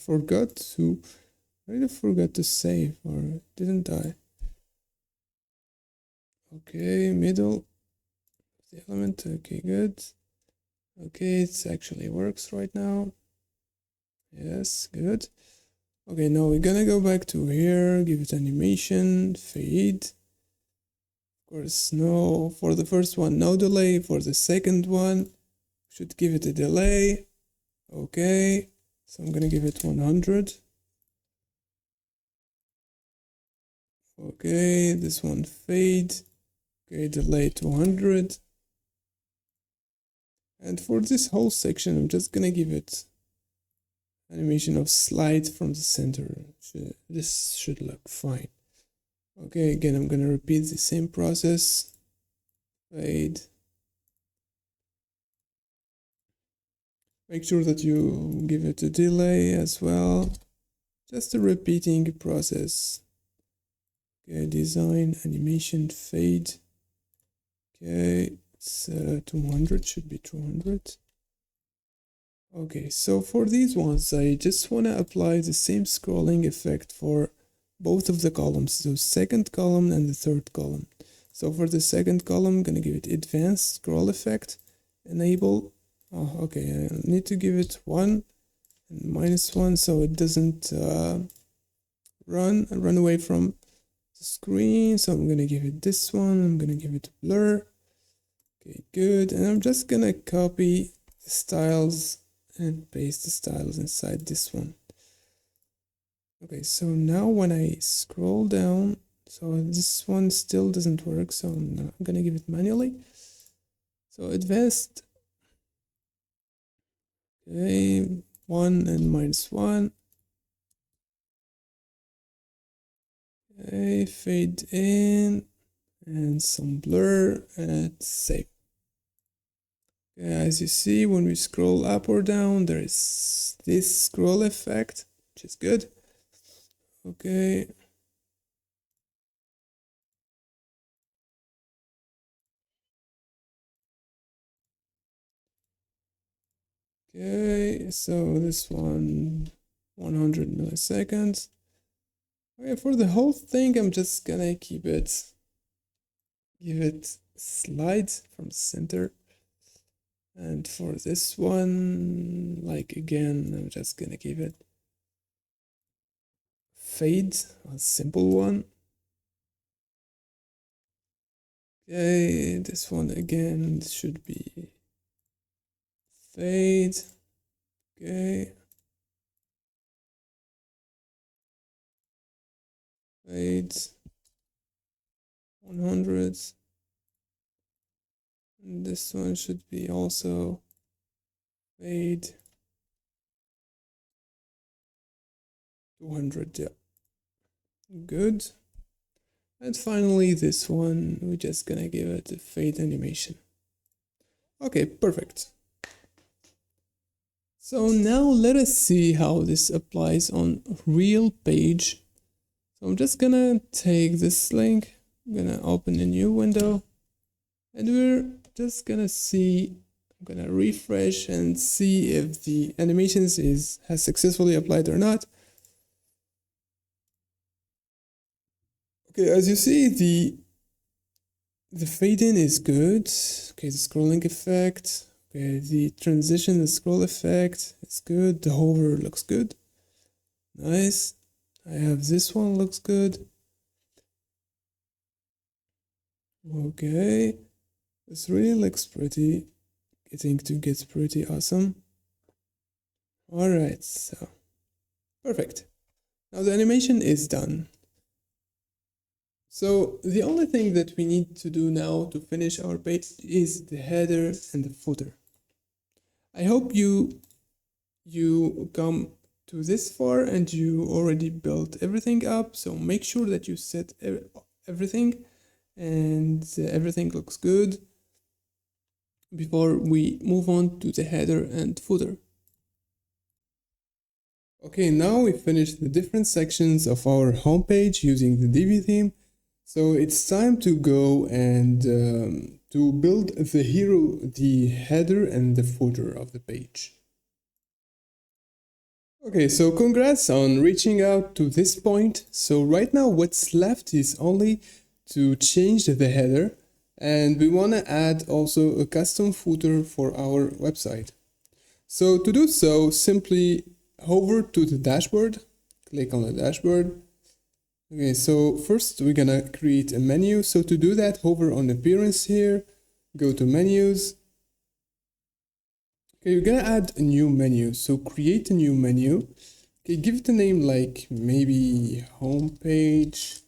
really forgot to save, or didn't I? Okay, middle the element. Okay, good. Okay, it actually works right now. Yes, good. Okay, now we're gonna go back to here, give it animation, fade. Of course, no, for the first one, no delay. For the second one, should give it a delay. Okay, so I'm gonna give it 100. Okay, this one fade. Okay, delay 200. And for this whole section, I'm just gonna give it animation of slide from the center. This should look fine. Okay, again, I'm gonna repeat the same process. Fade. Make sure that you give it a delay as well. just a repeating process. Okay, design, animation, fade. Okay, it's 200, should be 200. Okay, so for these ones, I just want to apply the same scrolling effect for both of the columns, so second column and the third column. So for the second column, I'm going to give it advanced scroll effect, enable. Oh, okay, I need to give it 1 and -1 so it doesn't run away from the screen. So I'm going to give it this one, I'm going to give it blur. Okay, good. And I'm just going to copy the styles and paste the styles inside this one. Okay, so now when I scroll down, so this one still doesn't work, so I'm gonna give it manually. So advanced, okay, 1 and -1. Okay, fade in and some blur and save. Okay, as you see, when we scroll up or down, there is this scroll effect, which is good. Okay. Okay, so this one, 100 milliseconds. Okay, for the whole thing, I'm just gonna give it slide from center. And for this one, like again, I'm just gonna give it fade, a simple one. Okay, this one again should be fade. Okay. Fade 100. And this one should be also fade 200. Yeah. Good. And finally, this one, we're just gonna give it a fade animation. Okay, perfect. So now let us see how this applies on real page. So I'm just gonna take this link, I'm gonna open a new window, and we're just gonna see, I'm gonna refresh and see if the animations has successfully applied or not. Okay, as you see, the fade in is good. Okay, the scrolling effect. Okay, the transition, the scroll effect is good. The hover looks good. Nice. I have this one looks good. Okay, this really looks pretty. Getting to get pretty awesome. All right, so perfect. Now the animation is done. So the only thing that we need to do now to finish our page is the header and the footer. I hope you come to this far and you already built everything up. So make sure that you set everything and everything looks good before we move on to the header and footer. Okay, now we finished the different sections of our homepage using the Divi theme. So it's time to go and to build the header and the footer of the page. Okay, so congrats on reaching out to this point. So right now what's left is only to change the header, and we want to add also a custom footer for our website. So to do so, simply hover to the dashboard, click on the dashboard. Okay, so first we're gonna create a menu. So to do that, hover on appearance here, go to menus. Okay, you're gonna add a new menu. So create a new menu. Okay, give it a name like maybe homepage.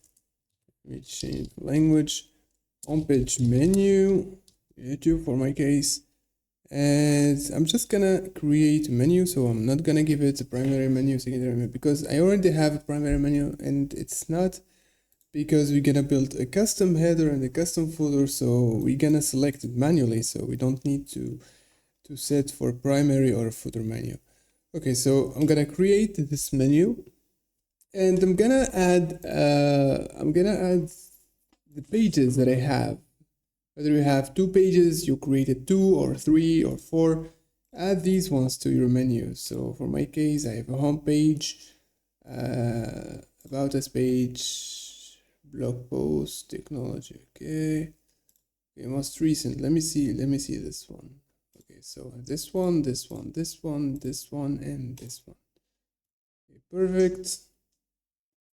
Let me change the language. Homepage menu, YouTube for my case. And I'm just gonna create a menu, so I'm not gonna give it a primary menu, secondary menu, because I already have a primary menu, and it's not because we're gonna build a custom header and a custom footer, so we're gonna select it manually, so we don't need to set for primary or footer menu. Okay, so I'm gonna create this menu. and I'm gonna add the pages that I have. Whether you have 2 pages, you created 2 or 3 or 4, add these ones to your menu. So for my case, I have a home page, about us page, blog post, technology. Okay, most recent. Let me see this one. Okay, so this one, and this one. Okay, perfect.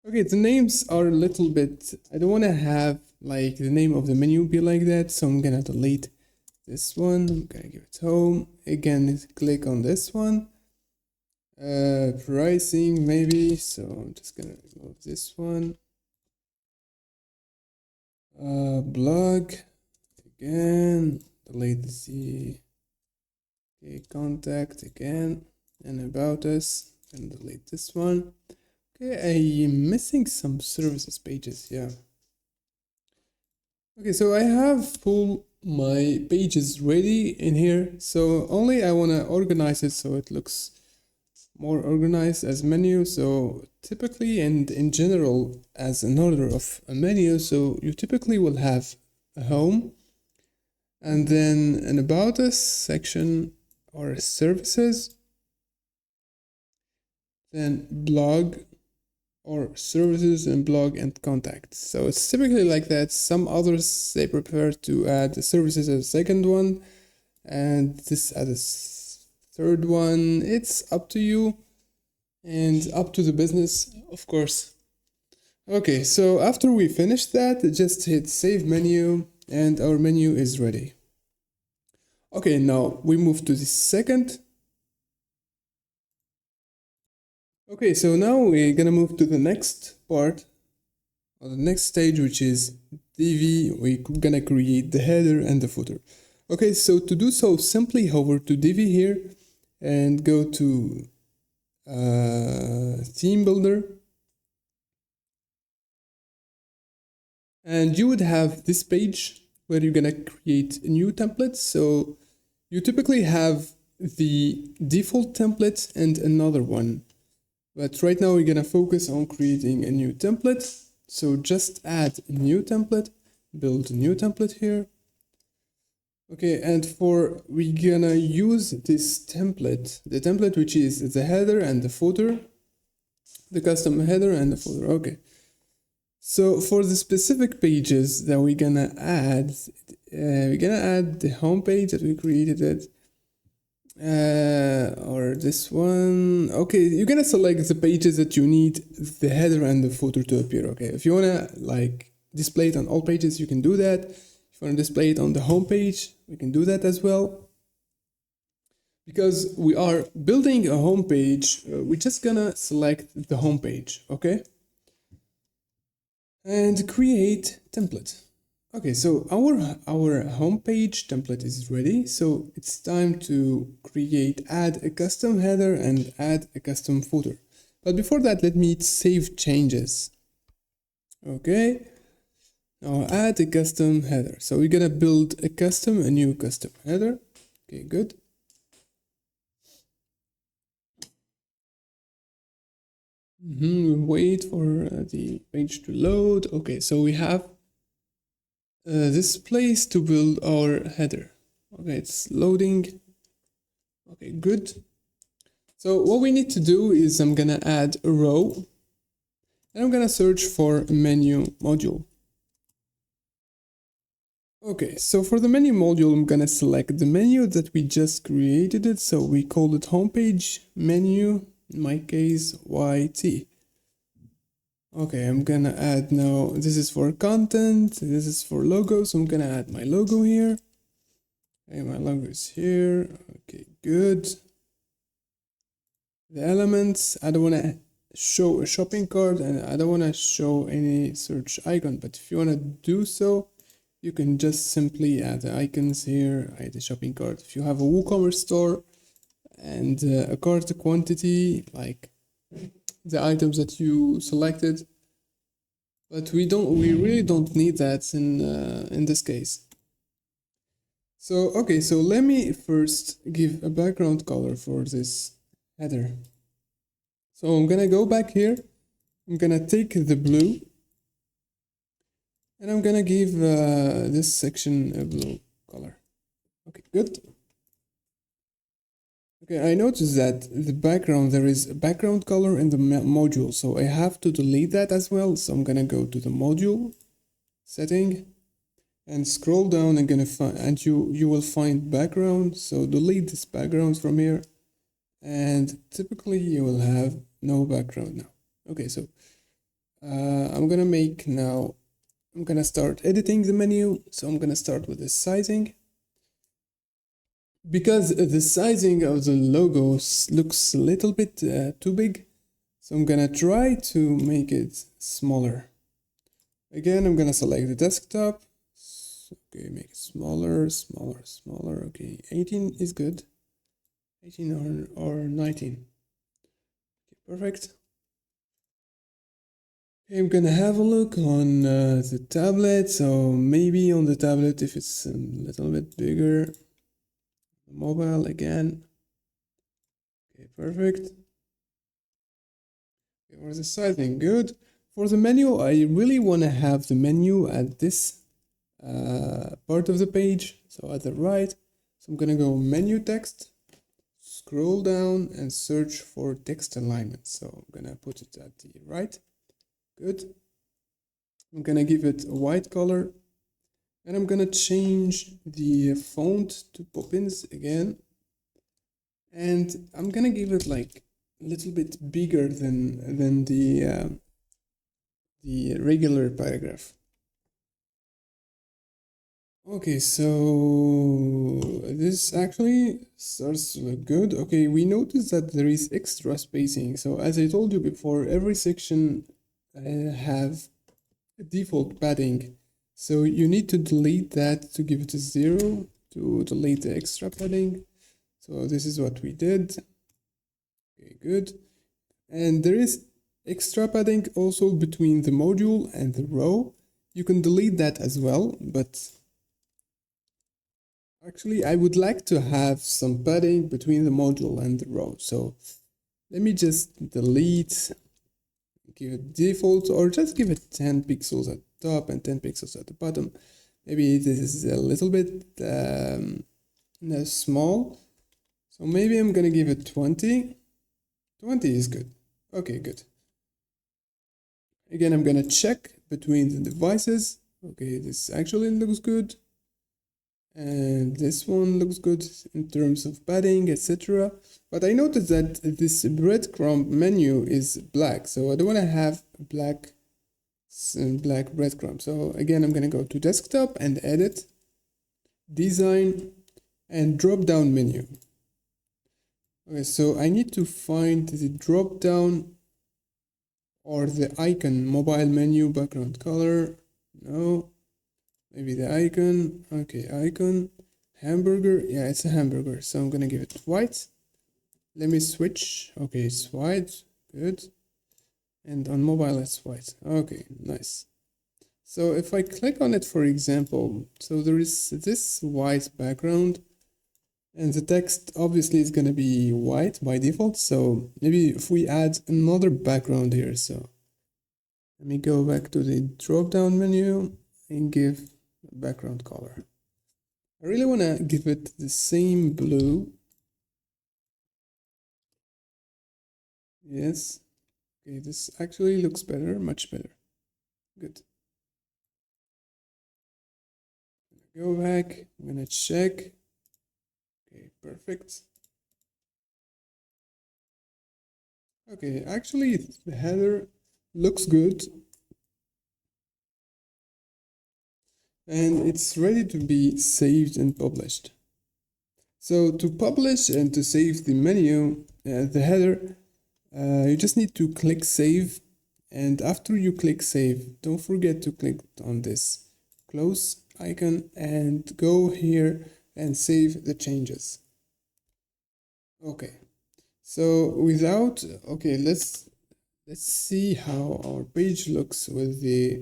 Okay, the names are a little bit, I don't want to have like the name of the menu be like that, so I'm gonna delete this one. I'm gonna give it home. Again, click on this one. Pricing maybe, so I'm just gonna remove this one. Blog, again, delete the C. Okay, contact again, and about us, and delete this one. Okay, I'm missing some services pages, yeah. Okay, so I have pulled my pages ready in here, so only I want to organize it so it looks more organized as menu. So typically and in general as an order of a menu, so you typically will have a home and then an about us section or services, then blog or services and blog and contacts. So it's typically like that. Some others, they prefer to add the services as a second one and this as a third one. It's up to you and up to the business, of course. Okay, so after we finish that, just hit save menu and our menu is ready. Okay, now we move to the second. Okay, so now we're gonna move to the next part, or the next stage, which is Divi. We're gonna create the header and the footer. Okay, so to do so, simply hover to Divi here and go to theme builder. And you would have this page where you're gonna create a new template. So you typically have the default template and another one. But right now we're gonna focus on creating a new template. So just add a new template, build a new template here. Okay, and we're gonna use this template, the template which is the header and the footer, the custom header and the footer. Okay. So for the specific pages that we're gonna add the home page that we created it. Or this one. Okay, you're gonna select the pages that you need the header and the footer to appear. Okay, if you wanna like display it on all pages, you can do that. If you wanna display it on the home page, we can do that as well. Because we are building a home page, we're just gonna select the home page, okay? And create template. Okay, so our homepage template is ready. So it's time to add a custom header and add a custom footer. But before that, let me save changes. Okay, now add a custom header. So we're gonna build a new custom header. Okay, good. Wait for the page to load. Okay, so we have this place to build our header. Okay, it's loading. Okay, good. So what we need to do is I'm gonna add a row and I'm gonna search for menu module. Okay, so for the menu module, I'm gonna select the menu that we just created it. So we called it homepage menu, in my case, YT. Okay, I'm gonna add now, this is for content, this is for logo, so I'm gonna add my logo here. Okay, my logo is here. Okay, good. The elements, I don't wanna show a shopping cart and I don't wanna show any search icon, but if you wanna do so, you can just simply add the icons here, add the shopping cart. If you have a WooCommerce store and a cart quantity, like the items that you selected, but we really don't need that in this case. So okay, so let me first give a background color for this header. So I'm gonna go back here I'm gonna take the blue and I'm gonna give this section a blue color. Okay, good. Okay, I noticed that the background, there is a background color in the module, so I have to delete that as well. So I'm gonna go to the module setting and scroll down and gonna find, and you will find background. So delete this background from here, and typically you will have no background now. Okay, so I'm gonna start editing the menu. So I'm gonna start with the sizing. Because the sizing of the logos looks a little bit too big, so I'm gonna try to make it smaller. Again, I'm gonna select the desktop. Okay, make it smaller, smaller, smaller. Okay, 18 is good. 18 or 19. Okay, perfect. Okay, I'm gonna have a look on the tablet. So maybe on the tablet, if it's a little bit bigger. Mobile again. Okay, perfect. Okay, for the sizing, good. For the menu, I really want to have the menu at this part of the page, so at the right. So I'm gonna go menu text, scroll down and search for text alignment. So I'm gonna put it at the right. Good. I'm gonna give it a white color and I'm gonna change the font to Poppins again. And I'm gonna give it like a little bit bigger than the regular paragraph. Okay, so this actually starts to look good. Okay, we notice that there is extra spacing. So as I told you before, every section have a default padding. So you need to delete that to give it a 0 to delete the extra padding. So this is what we did. Okay, good. And there is extra padding also between the module and the row. You can delete that as well, but actually I would like to have some padding between the module and the row. So let me just delete, give it default, or just give it 10 pixels at the top and 10 pixels at the bottom. Maybe this is a little bit small. So maybe I'm gonna give it 20. 20 is good. Okay, good. Again, I'm gonna check between the devices. Okay, this actually looks good. And this one looks good in terms of padding, etc. But I noticed that this breadcrumb menu is black, so I don't want to have black breadcrumb. So again, I'm gonna go to desktop and edit, design, and drop down menu. Okay, so I need to find the drop down or the icon, mobile menu, background color. No, maybe the icon. Okay, icon, hamburger. Yeah, it's a hamburger. So I'm gonna give it white. Let me switch. Okay, it's white. Good. And on mobile, it's white. Okay, nice. So if I click on it, for example, so there is this white background and the text obviously is going to be white by default. So maybe if we add another background here, so let me go back to the drop down menu and give background color. I really want to give it the same blue. Yes. Okay, this actually looks better, much better. Good. Go back, I'm gonna check. Okay, perfect. Okay, actually the header looks good. And it's ready to be saved and published. So to publish and to save the menu, the header, you just need to click save. And after you click save, don't forget to click on this close icon and go here and save the changes. Okay, so okay, let's see how our page looks with the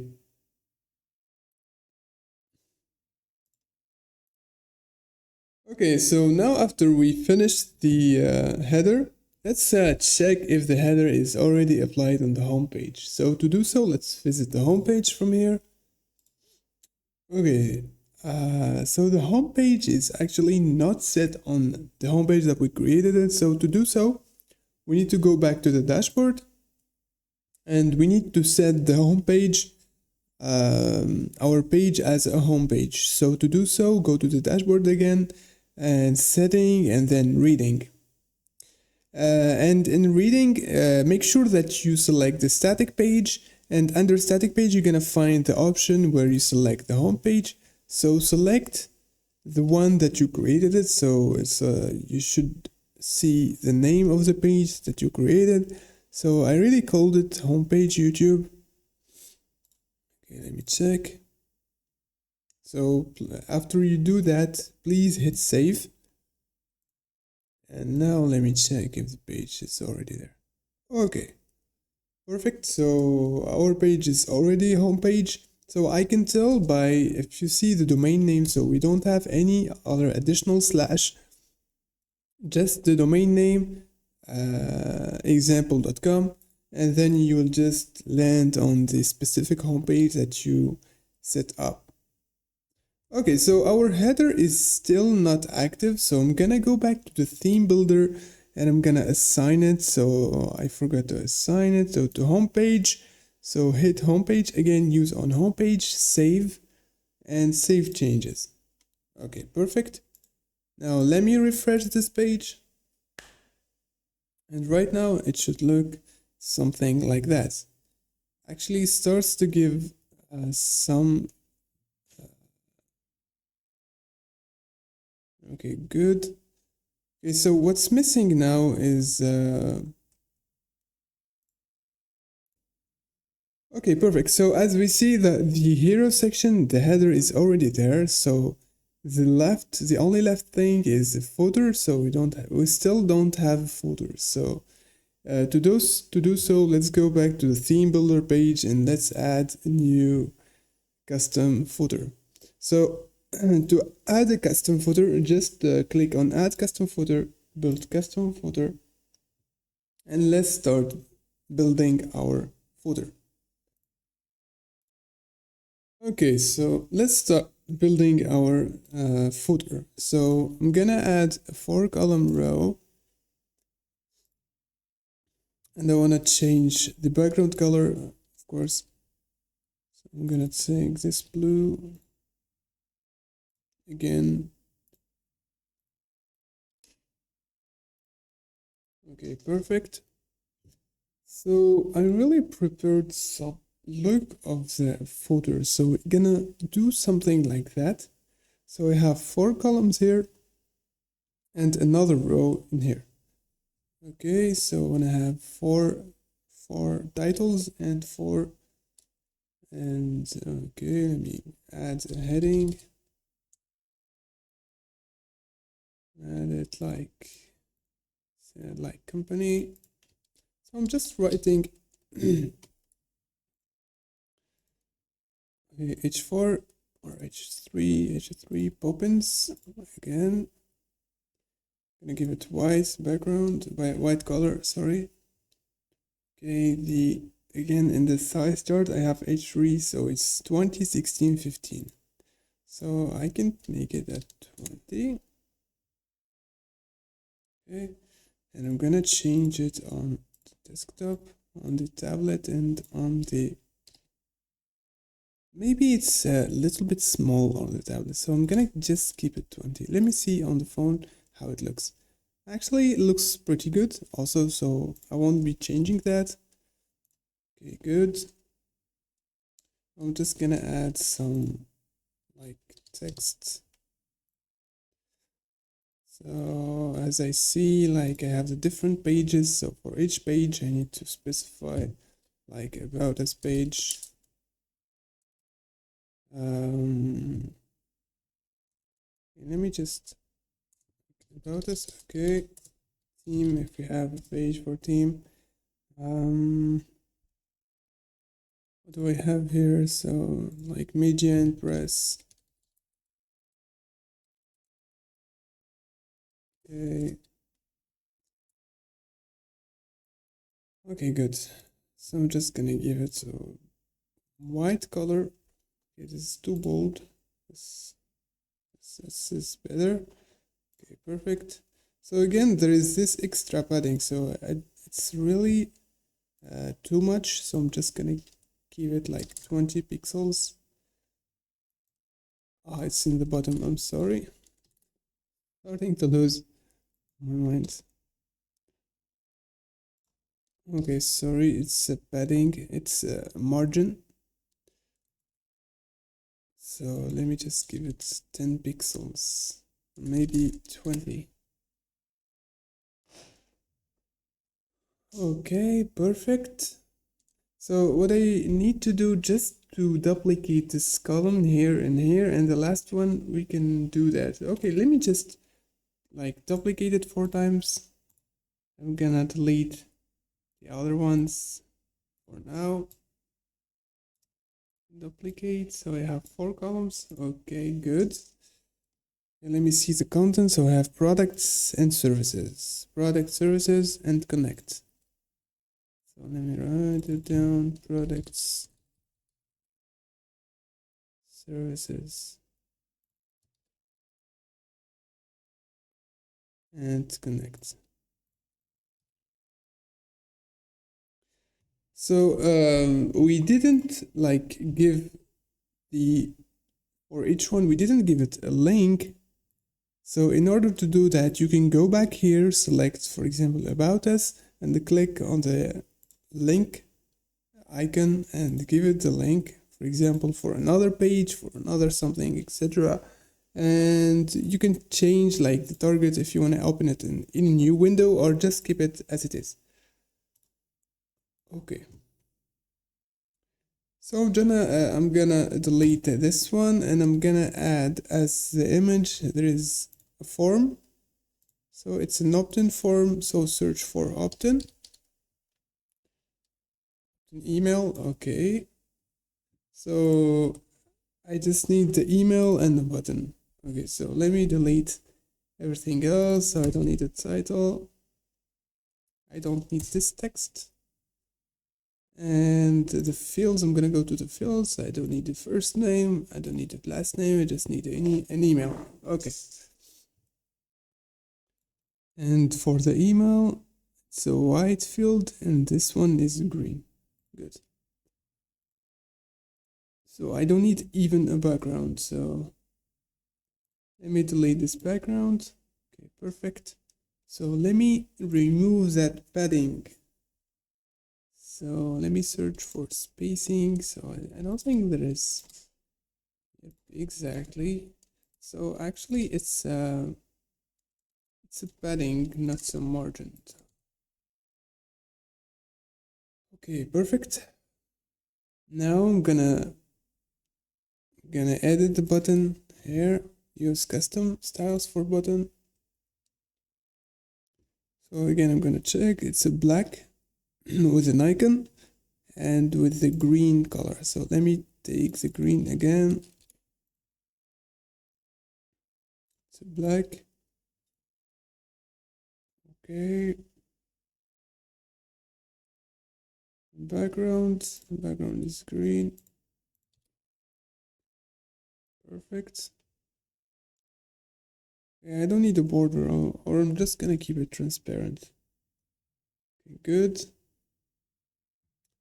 Okay, so now after we finished the header, Let's check if the header is already applied on the home page. So to do so, let's visit the home page from here. Okay, so the home page is actually not set on the home page that we created it. So to do so, we need to go back to the dashboard and we need to set the home page, our page as a home page. So to do so, go to the dashboard again and setting and then reading. And in reading, make sure that you select the static page, and under static page, you're gonna find the option where you select the home page. So select the one that you created it. So it's you should see the name of the page that you created. So I really called it homepage YouTube. Okay, let me check. So after you do that, please hit save. And now let me check if the page is already there. Okay, perfect. So our page is already homepage. So I can tell by, if you see the domain name, so we don't have any other additional slash, just the domain name, example.com, and then you will just land on the specific homepage that you set up. Okay, so our header is still not active, so I'm gonna go back to the theme builder and I'm gonna assign it. So I forgot to assign it. So to homepage, so hit homepage again, use on homepage, save, and save changes. Okay, perfect. Now let me refresh this page. And right now it should look something like that. Actually, it starts to give some. Okay, good. Okay, so what's missing now is okay, perfect. So as we see the hero section, the header is already there. So the only left thing is the footer. So we still don't have a footer. So to do so, let's go back to the theme builder page and let's add a new custom footer. So to add a custom footer, just click on add custom footer, build custom footer, and let's start building our footer. Okay, so let's start building our footer. So I'm gonna add a 4-column row, and I wanna change the background color, of course. So I'm gonna take this blue again. Okay, perfect. So I really prepared some look of the footer. So we're gonna do something like that. So I have 4 columns here and another row in here. Okay, so I wanna have four titles and 4, and okay, let me add a heading. Add it like company. So I'm just writing H4 or H3 Poppins again. I'm gonna give it white background, white color, sorry. Okay, again in the size chart I have H3, so it's 20, 16, 15. So I can make it at 20. Okay, and I'm gonna change it on the desktop, on the tablet, and on the, maybe it's a little bit small on the tablet, so I'm gonna just keep it 20. Let me see on the phone how it looks. Actually, it looks pretty good also, so I won't be changing that. Okay, good. I'm just gonna add some like text. So as I see, like I have the different pages. So for each page, I need to specify like about us page. Let me just about us. Okay, team. If we have a page for team, what do I have here? So like media and press. Okay. Okay, good. So I'm just gonna give it a white color. It is too bold. This is better. Okay, perfect. So again, there is this extra padding, so it's really too much. So I'm just gonna give it like 20 pixels. Ah, it's in the bottom. I'm sorry. Starting to lose my mind. Okay, sorry. It's a padding. It's a margin. So let me just give it 10 pixels, maybe 20. Okay, perfect. So what I need to do just to duplicate this column here and here, and the last one, we can do that. Okay, let me just like duplicate it 4 times. I'm gonna delete the other ones for now. Duplicate, so I have 4 columns. Okay, good. And let me see the content. So I have products and services, product, services, and connect. So let me write it down, products, services, and connect. So we didn't like give for each one, we didn't give it a link. So in order to do that, you can go back here, select, for example, About Us, and click on the link icon and give it the link, for example, for another page, for another something, etc. And you can change like the target if you want to open it in a new window or just keep it as it is. Okay. So I'm gonna delete this one, and I'm gonna add as the image, there is a form. So it's an opt-in form, so search for opt-in. Email, okay. So I just need the email and the button. Okay, so let me delete everything else. So I don't need the title. I don't need this text. And the fields, I'm gonna go to the fields. I don't need the first name. I don't need the last name. I just need an email. Okay. And for the email, it's a white field, and this one is green. Good. So I don't need even a background. So let me delete this background. Okay, perfect. So let me remove that padding. So let me search for spacing. So I don't think there is. Yep, exactly. So actually it's a padding, not some margin. Okay, perfect. Now I'm gonna edit the button here. Use custom styles for button. So again, I'm gonna check. It's a black with an icon and with the green color. So let me take the green again. It's a black. Okay. Background is green. Perfect. Yeah, I don't need a border, or I'm just gonna keep it transparent. Okay, good.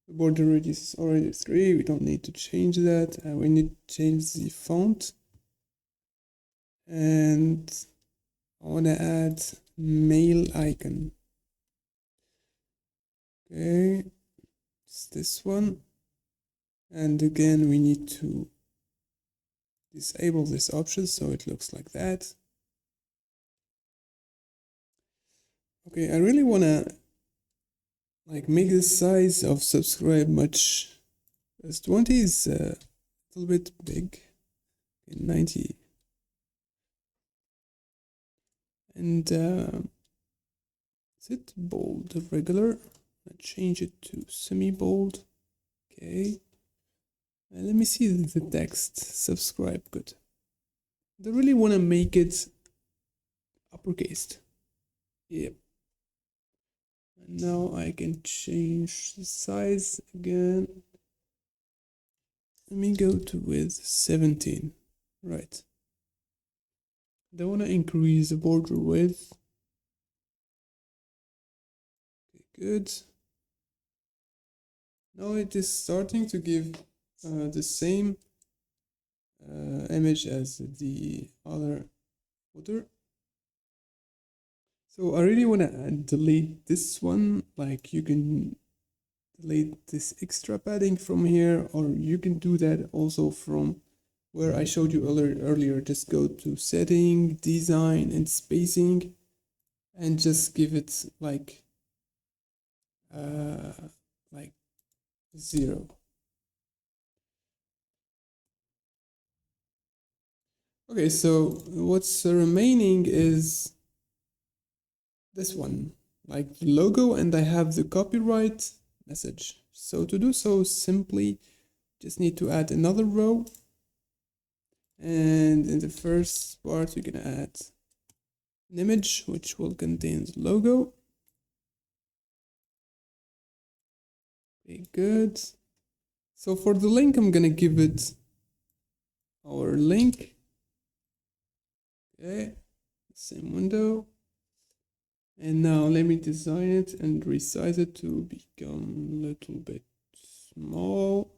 The border radius is already 3. We don't need to change that. We need to change the font. And I want to add mail icon. Okay, it's this one. And again, we need to disable this option so it looks like that. Okay, I really want to like make the size of subscribe much. As 20 is a little bit big. 90. And is it bold regular? I change it to semi-bold. Okay. Let me see the text. Subscribe. Good. I really want to make it uppercase. Yep. Now I can change the size again. Let me go to width 17. Right. I want to increase the border width. Okay, good. Now it is starting to give the same image as the other footer. So I really want to delete this one. Like, you can delete this extra padding from here, or you can do that also from where I showed you earlier. Just go to setting, design, and spacing, and just give it like 0. Okay, so what's remaining is this one, like the logo, and I have the copyright message. So to do so, simply just need to add another row, and in the first part we're gonna add an image which will contain the logo. Okay, good. So for the link, I'm gonna give it our link. Okay, same window. And now let me design it and resize it to become a little bit small.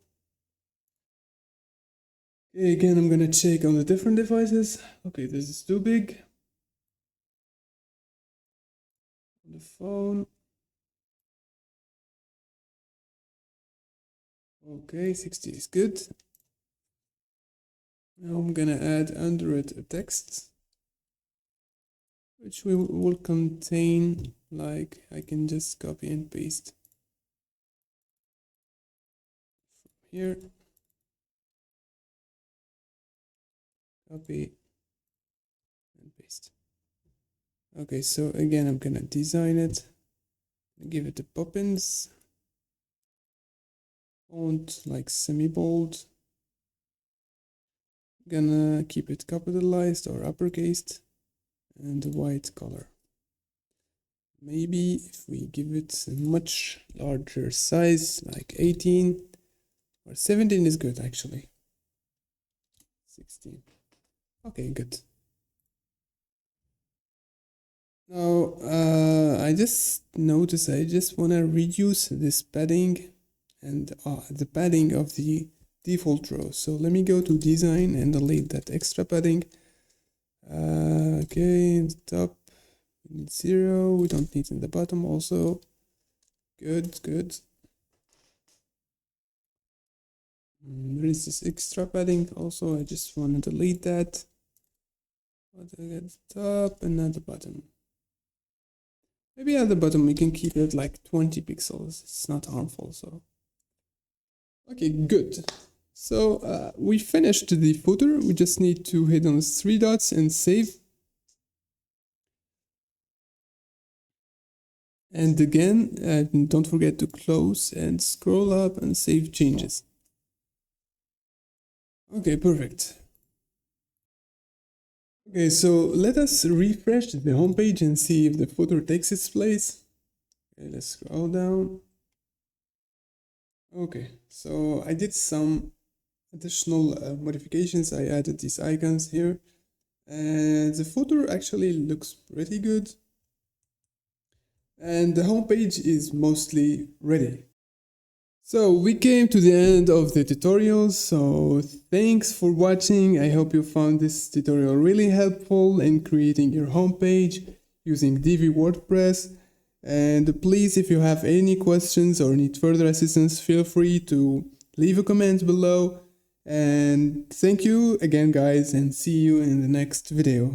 Okay, again, I'm gonna check on the different devices. Okay, this is too big. On the phone. Okay, 60 is good. Now I'm gonna add under it a text, which will contain, like, I can just copy and paste from here. Copy and paste. Okay, so again, I'm gonna design it, give it the pop-ins, font like semi-bold. Gonna keep it capitalized or uppercased, and the white color. Maybe if we give it a much larger size, like 18 or 17 is good actually. 16. Okay, good. Now I just noticed I just want to reduce this padding and the padding of the default row. So let me go to design and delete that extra padding. Okay, in the top we need 0. We don't need in the bottom also. Good, good. There is this extra padding also. I just want to delete that. At the top and at the bottom. Maybe at the bottom we can keep it like 20 pixels. It's not harmful, so. Okay, good. So we finished the footer. We just need to hit on the 3 dots and save. And again, don't forget to close and scroll up and save changes. Okay, perfect. Okay, so let us refresh the homepage and see if the footer takes its place. Okay, let's scroll down. Okay, so I did some additional modifications. I added these icons here, and the footer actually looks pretty good. And the homepage is mostly ready. So we came to the end of the tutorial, so thanks for watching. I hope you found this tutorial really helpful in creating your homepage using Divi WordPress. And please, if you have any questions or need further assistance, feel free to leave a comment below. And thank you again, guys, and see you in the next video.